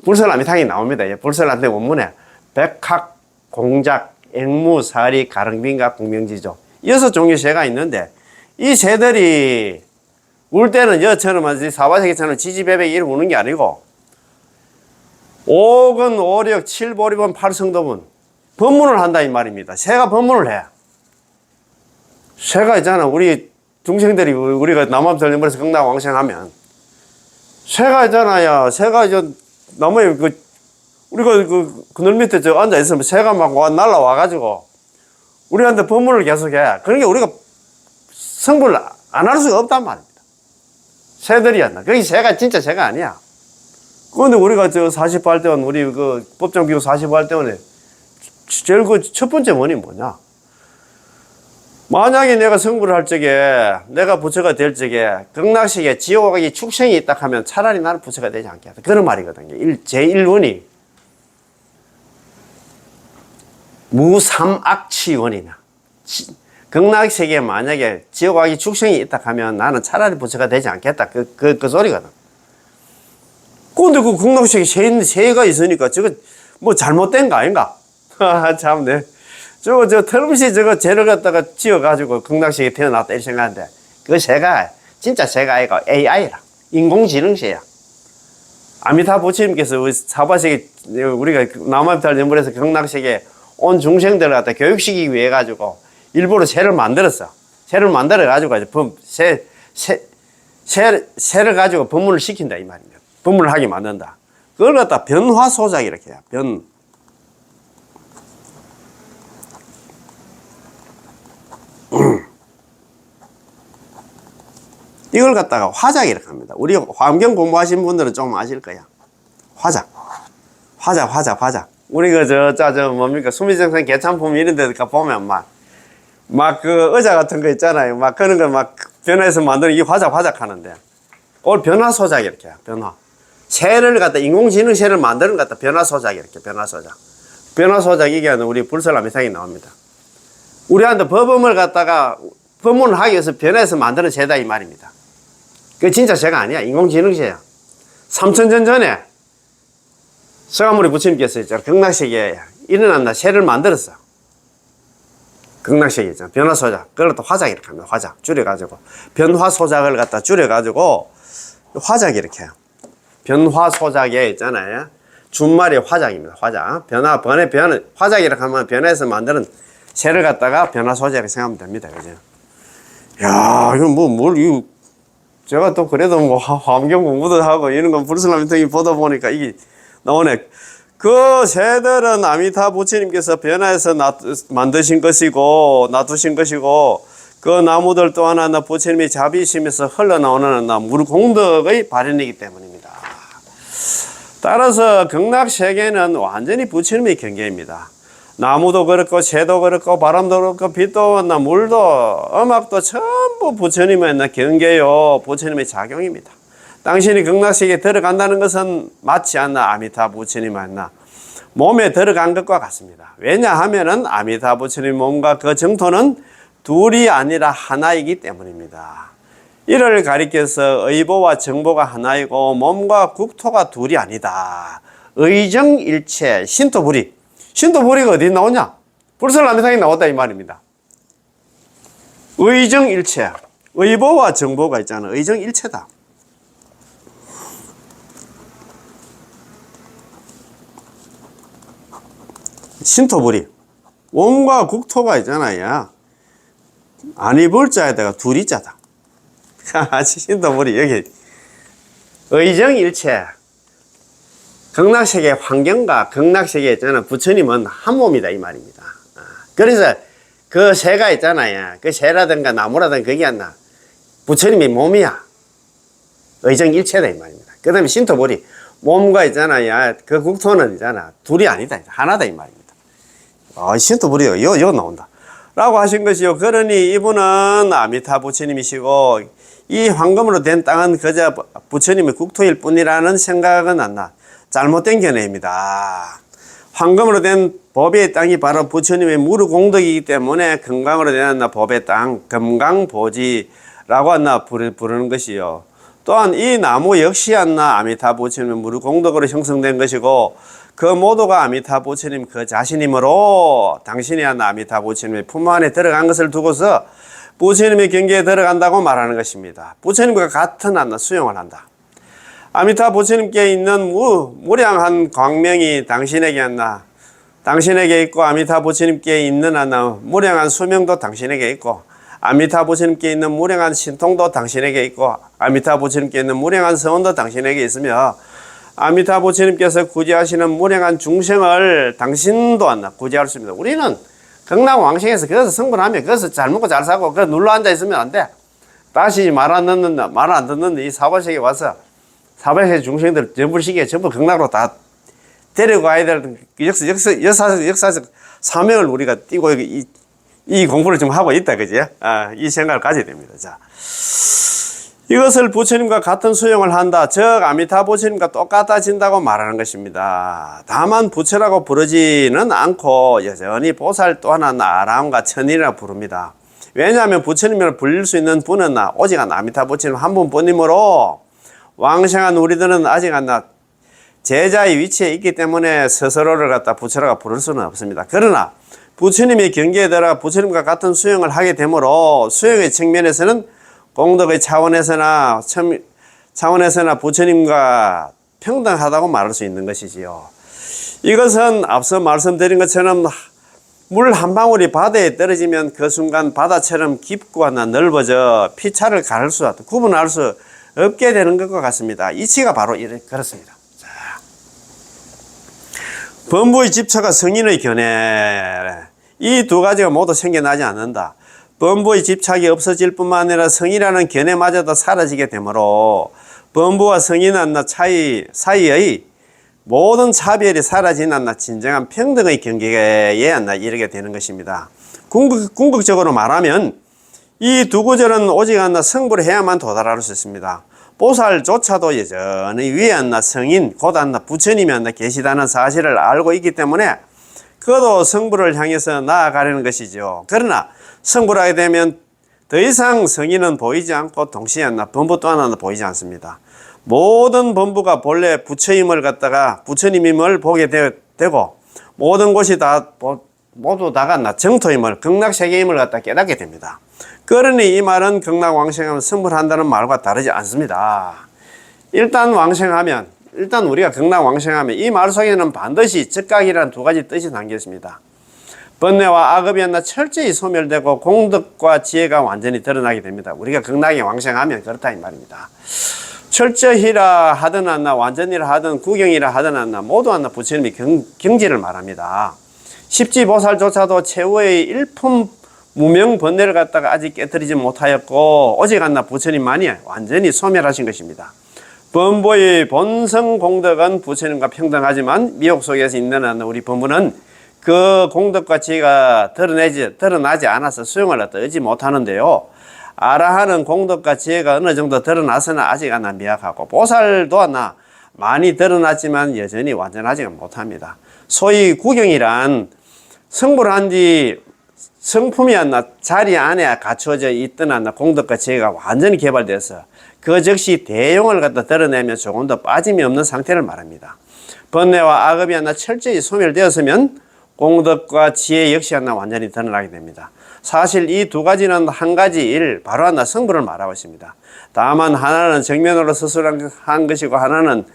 불설 아미탕이 나옵니다. 불설 아미탕 원문에 백학, 공작, 앵무, 사리, 가릉빈과 공명지조. 6종류의 새가 있는데 이 새들이 울 때는 여처럼 사바세계처럼 지지배백 이렇게 우는 게 아니고 5근, 5력, 7보리본, 8성도분 법문을 한다 이 말입니다. 새가 법문을 해. 새가 있잖아. 우리 중생들이 우리가 남암설림에서 극락왕생하면 새가 있잖아요. 새가 이제 나무에 우리가 그늘 밑에 앉아 있으면 새가 막 날라와가지고 우리한테 법문을 계속해. 그러니까 우리가 성불을 안 할 수가 없단 말입니다. 새들이었나. 그게 새가 진짜 새가 아니야. 그런데 우리가 48대원 우리 법정비고 48대원에 제일 첫 번째 원인이 뭐냐? 만약에 내가 성불을 할 적에 내가 부처가 될 적에 극락세계에 지옥이 축생이 있다 하면 차라리 나는 부처가 되지 않겠다. 그런 말이거든요. 제1원이 무삼악치원이나 극락세계에 만약에 지옥이 축생이 있다 하면 나는 차라리 부처가 되지 않겠다. 그 소리거든. 그런데 그 극락세계에 새가 있으니까 저거 뭐 잘못된 거 아닌가? 참, 네. 털음시 죄를 갖다가 지어가지고 극락세계에 태어났다 이렇게 생각하는데 그 새가 진짜 새가 아니고 AI라. 인공지능새야. 아미타 부처님께서 사바세계 우리가 남아미타를 연불해서 극락세계에 온 중생들을 갖다 교육시키기 위해 가지고 일부러 새를 만들었어. 새를 만들어가지고 새를 가지고 법문을 시킨다 이 말입니다. 법문을 하게 만든다. 그걸 갖다 변화소작 이렇게 해요. 이걸 갖다가 화작 이렇게 합니다. 우리 환경 공부하신 분들은 좀 아실 거야. 화작. 우리 뭡니까? 수미정산 개참품 이런 데 보면 막 그 의자 같은 거 있잖아요. 막 그런 거 막 변화해서 만드는 이 화작 하는데. 그걸 변화소작 이렇게 해요. 새를 갖다 인공지능 새를 만드는 것 갖다 변화소작 이렇게 변화소작 이게 우리 불설아미상이 나옵니다. 우리한테 법음을 갖다가 법문을 하기 위해서 변해서 만드는 새다 이 말입니다. 그 진짜 새가 아니야. 인공지능 새야. 3000년 전에 서가모니 부처님께서 있잖아. 극락세계에 일어난다 새를 만들었어. 극락세계 있잖아. 변화소작. 그걸 또 화작 이렇게 합니다. 화작. 줄여가지고. 변화소작을 갖다 줄여가지고 화작 이렇게 해요. 변화소작에 있잖아요. 준말이 화작입니다. 화작. 화작 이렇게 하면 변해서 만드는 새를 갖다가 변화소작이라고 생각하면 됩니다. 그죠? 야, 이거 제가 또 그래도 환경 공부도 하고 이런 건 불설아미탕이 보다 보니까 이게 나오네. 그 새들은 아미타 부처님께서 변화해서 만드신 것이고 놔두신 것이고 그 나무들 또한 하나 부처님이 자비심에서 흘러나오는 물공덕의 발현이기 때문입니다. 따라서 극락세계는 완전히 부처님의 경계입니다. 나무도 그렇고 새도 그렇고 바람도 그렇고 빛도 물도 음악도 전부 부처님의 경계요 부처님의 작용입니다. 당신이 극락세계에 들어간다는 것은 마치 않나 아미타 부처님 만나 몸에 들어간 것과 같습니다. 왜냐하면은 아미타 부처님 몸과 그 정토는 둘이 아니라 하나이기 때문입니다. 이를 가리켜서 의보와 정보가 하나이고 몸과 국토가 둘이 아니다. 의정일체 신토불이. 신토불이가 어디 나오냐? 불설아미상에 나왔다 이 말입니다. 의정일체. 의보와 정보가 있잖아. 의정일체다. 신토불이. 몸과 국토가 있잖아요. 아니불자에다가 둘이자다. 신토불이 여기 의정일체. 극락세계 환경과 극락세계 있잖아. 부처님은 한 몸이다 이 말입니다. 그래서 그 새가 있잖아요. 그 새라든가 나무라든가 그게 안 나. 부처님의 몸이야. 의정일체다 이 말입니다. 그 다음에 신토불이 몸과 있잖아요. 그 국토는 있잖아. 둘이 아니다. 하나다 이 말입니다. 신토불이요. 요 나온다. 라고 하신 것이요. 그러니 이분은 아미타 부처님이시고 이 황금으로 된 땅은 그저 부처님의 국토일 뿐이라는 생각은 안 나. 잘못된 견해입니다. 황금으로 된 법의 땅이 바로 부처님의 무르공덕이기 때문에 금강으로 된 법의 땅, 금강보지라고 부르는 것이요. 또한 이 나무 역시 아미타 부처님의 무르공덕으로 형성된 것이고 그 모두가 아미타 부처님 그 자신이므로 당신이 아미타 부처님의 품 안에 들어간 것을 두고서 부처님의 경계에 들어간다고 말하는 것입니다. 부처님과 같은 수용을 한다. 아미타 부처님께 있는 무량한 광명이 당신에게 있고 아미타 부처님께 있는 무량한 수명도 당신에게 있고 아미타 부처님께 있는 무량한 신통도 당신에게 있고 아미타 부처님께 있는 무량한 성원도 당신에게 있으며 아미타 부처님께서 구제하시는 무량한 중생을 당신도 구제할 수 있습니다. 우리는 극락왕생에서 거기서 성불하면 거기서 잘 먹고 잘 사고 그 눌러 앉아 있으면 안 돼. 다시 말 안 듣는 이 사발세계에 와서 사발세계 중생들 전불시기에 전부 극락으로 다 데려가야 될 역사적 사명을 우리가 띄고 이 공부를 좀 하고 있다, 그지? 이 생각을 가져야 됩니다. 자, 이것을 부처님과 같은 수용을 한다. 즉 아미타 부처님과 똑같아진다고 말하는 것입니다. 다만 부처라고 부르지는 않고 여전히 보살 또 하나 아라함과 천이라 부릅니다. 왜냐하면 부처님을 불릴 수 있는 분은 오직 아미타 부처님 한 분뿐이므로 왕생한 우리들은 아직 제자의 위치에 있기 때문에 스스로를 갖다 부처라고 부를 수는 없습니다. 그러나 부처님의 경계에 들어 부처님과 같은 수용을 하게 되므로 수용의 측면에서는 공덕의 차원에서나 부처님과 평등하다고 말할 수 있는 것이지요. 이것은 앞서 말씀드린 것처럼 물 한 방울이 바다에 떨어지면 그 순간 바다처럼 깊고 넓어져 피차를 가를 수 없다. 구분할 수 없게 되는 것과 같습니다. 이치가 바로 그렇습니다. 자, 범부의 집차가 성인의 견해. 이 두 가지가 모두 생겨나지 않는다. 범부의 집착이 없어질 뿐만 아니라 성이라는 견해마저도 사라지게 되므로 범부와 성인은 사이의 모든 차별이 사라진 진정한 평등의 경계에 이르게 되는 것입니다. 궁극적으로 말하면 이 두 구절은 오직 성불을 해야만 도달할 수 있습니다. 보살조차도 여전히 위에 성인 곧 부처님이 계시다는 사실을 알고 있기 때문에 그도 성불을 향해서 나아가려는 것이죠. 그러나 성불하게 되면 더 이상 성인은 보이지 않고 동시에 범부 또 하나는 보이지 않습니다. 모든 범부가 본래 부처임을 갖다가 부처님임을 보게 되고 모든 곳이 모두 다가 정토임을 극락세계임을 갖다 깨닫게 됩니다. 그러니 이 말은 극락왕생하면 성불한다는 말과 다르지 않습니다. 일단 우리가 극락왕생하면 이 말 속에는 반드시 즉각이라는 두 가지 뜻이 담겨 있습니다. 번뇌와 악업이 철저히 소멸되고 공덕과 지혜가 완전히 드러나게 됩니다. 우리가 극락에 왕생하면 그렇다 이 말입니다. 철저히라 하든 않나 완전히라 하든 구경이라 하든 않나 모두 않나 부처님이 경지를 말합니다. 십지보살조차도 최후의 일품 무명 번뇌를 갖다가 아직 깨뜨리지 못하였고 오직 않나 부처님만이 완전히 소멸하신 것입니다. 범보의 본성 공덕은 부처님과 평등하지만 미혹 속에서 있는 우리 범부는 그 공덕과 지혜가 드러나지 않아서 수용을 얻지 못하는데요. 아라한은 공덕과 지혜가 어느 정도 드러나서는 아직 하나 미약하고 보살도 하나 많이 드러났지만 여전히 완전하지 못합니다. 소위 구경이란 성불을 한 뒤 성품이 하나 자리 안에 갖추어져 있던 하나 공덕과 지혜가 완전히 개발돼서 그 즉시 대용을 갖다 드러내면 조금 더 빠짐이 없는 상태를 말합니다. 번뇌와 악업이 하나 철저히 소멸되었으면 공덕과 지혜 역시 하나 완전히 드러나게 됩니다. 사실 이 두 가지는 한 가지 일, 바로 하나 성불을 말하고 있습니다. 다만 하나는 정면으로 서술한 것이고 하나는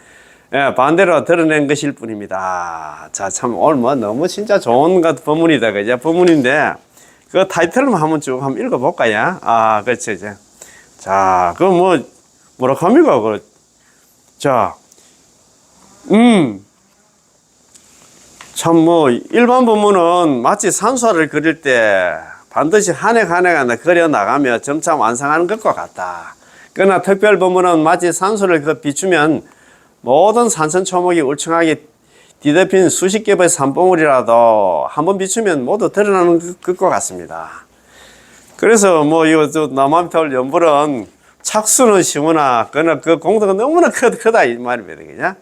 반대로 드러낸 것일 뿐입니다. 자, 참 오늘 뭐 너무 진짜 좋은 것 법문이다, 그죠? 법문인데 그 타이틀만 한번 쭉 한번 읽어볼까요? 아, 그렇죠, 이제. 자, 그 뭐라 합니까? 자, 참 일반 법문은 마치 산수화를 그릴 때 반드시 한 획 한 획 하나 그려 나가며 점차 완성하는 것과 같다. 그러나 특별 법문은 마치 산수를 비추면 모든 산천초목이 울창하게 뒤덮인 수십 겹의 산봉우리라도 한번 비추면 모두 드러나는 것과 같습니다. 그래서 이거 남한겨울 연불은 착수는 쉬우나 그 공덕은 너무나 크다 이 말입니다. 그냥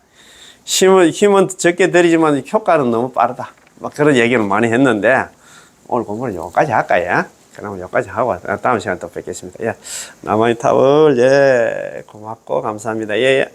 힘은 적게 들이지만 효과는 너무 빠르다. 막 그런 얘기를 많이 했는데 오늘 공부는 여기까지 할까요? 그럼 여기까지 하고 다음 시간에 또 뵙겠습니다. 예, 남한겨울 예 고맙고 감사합니다. 예.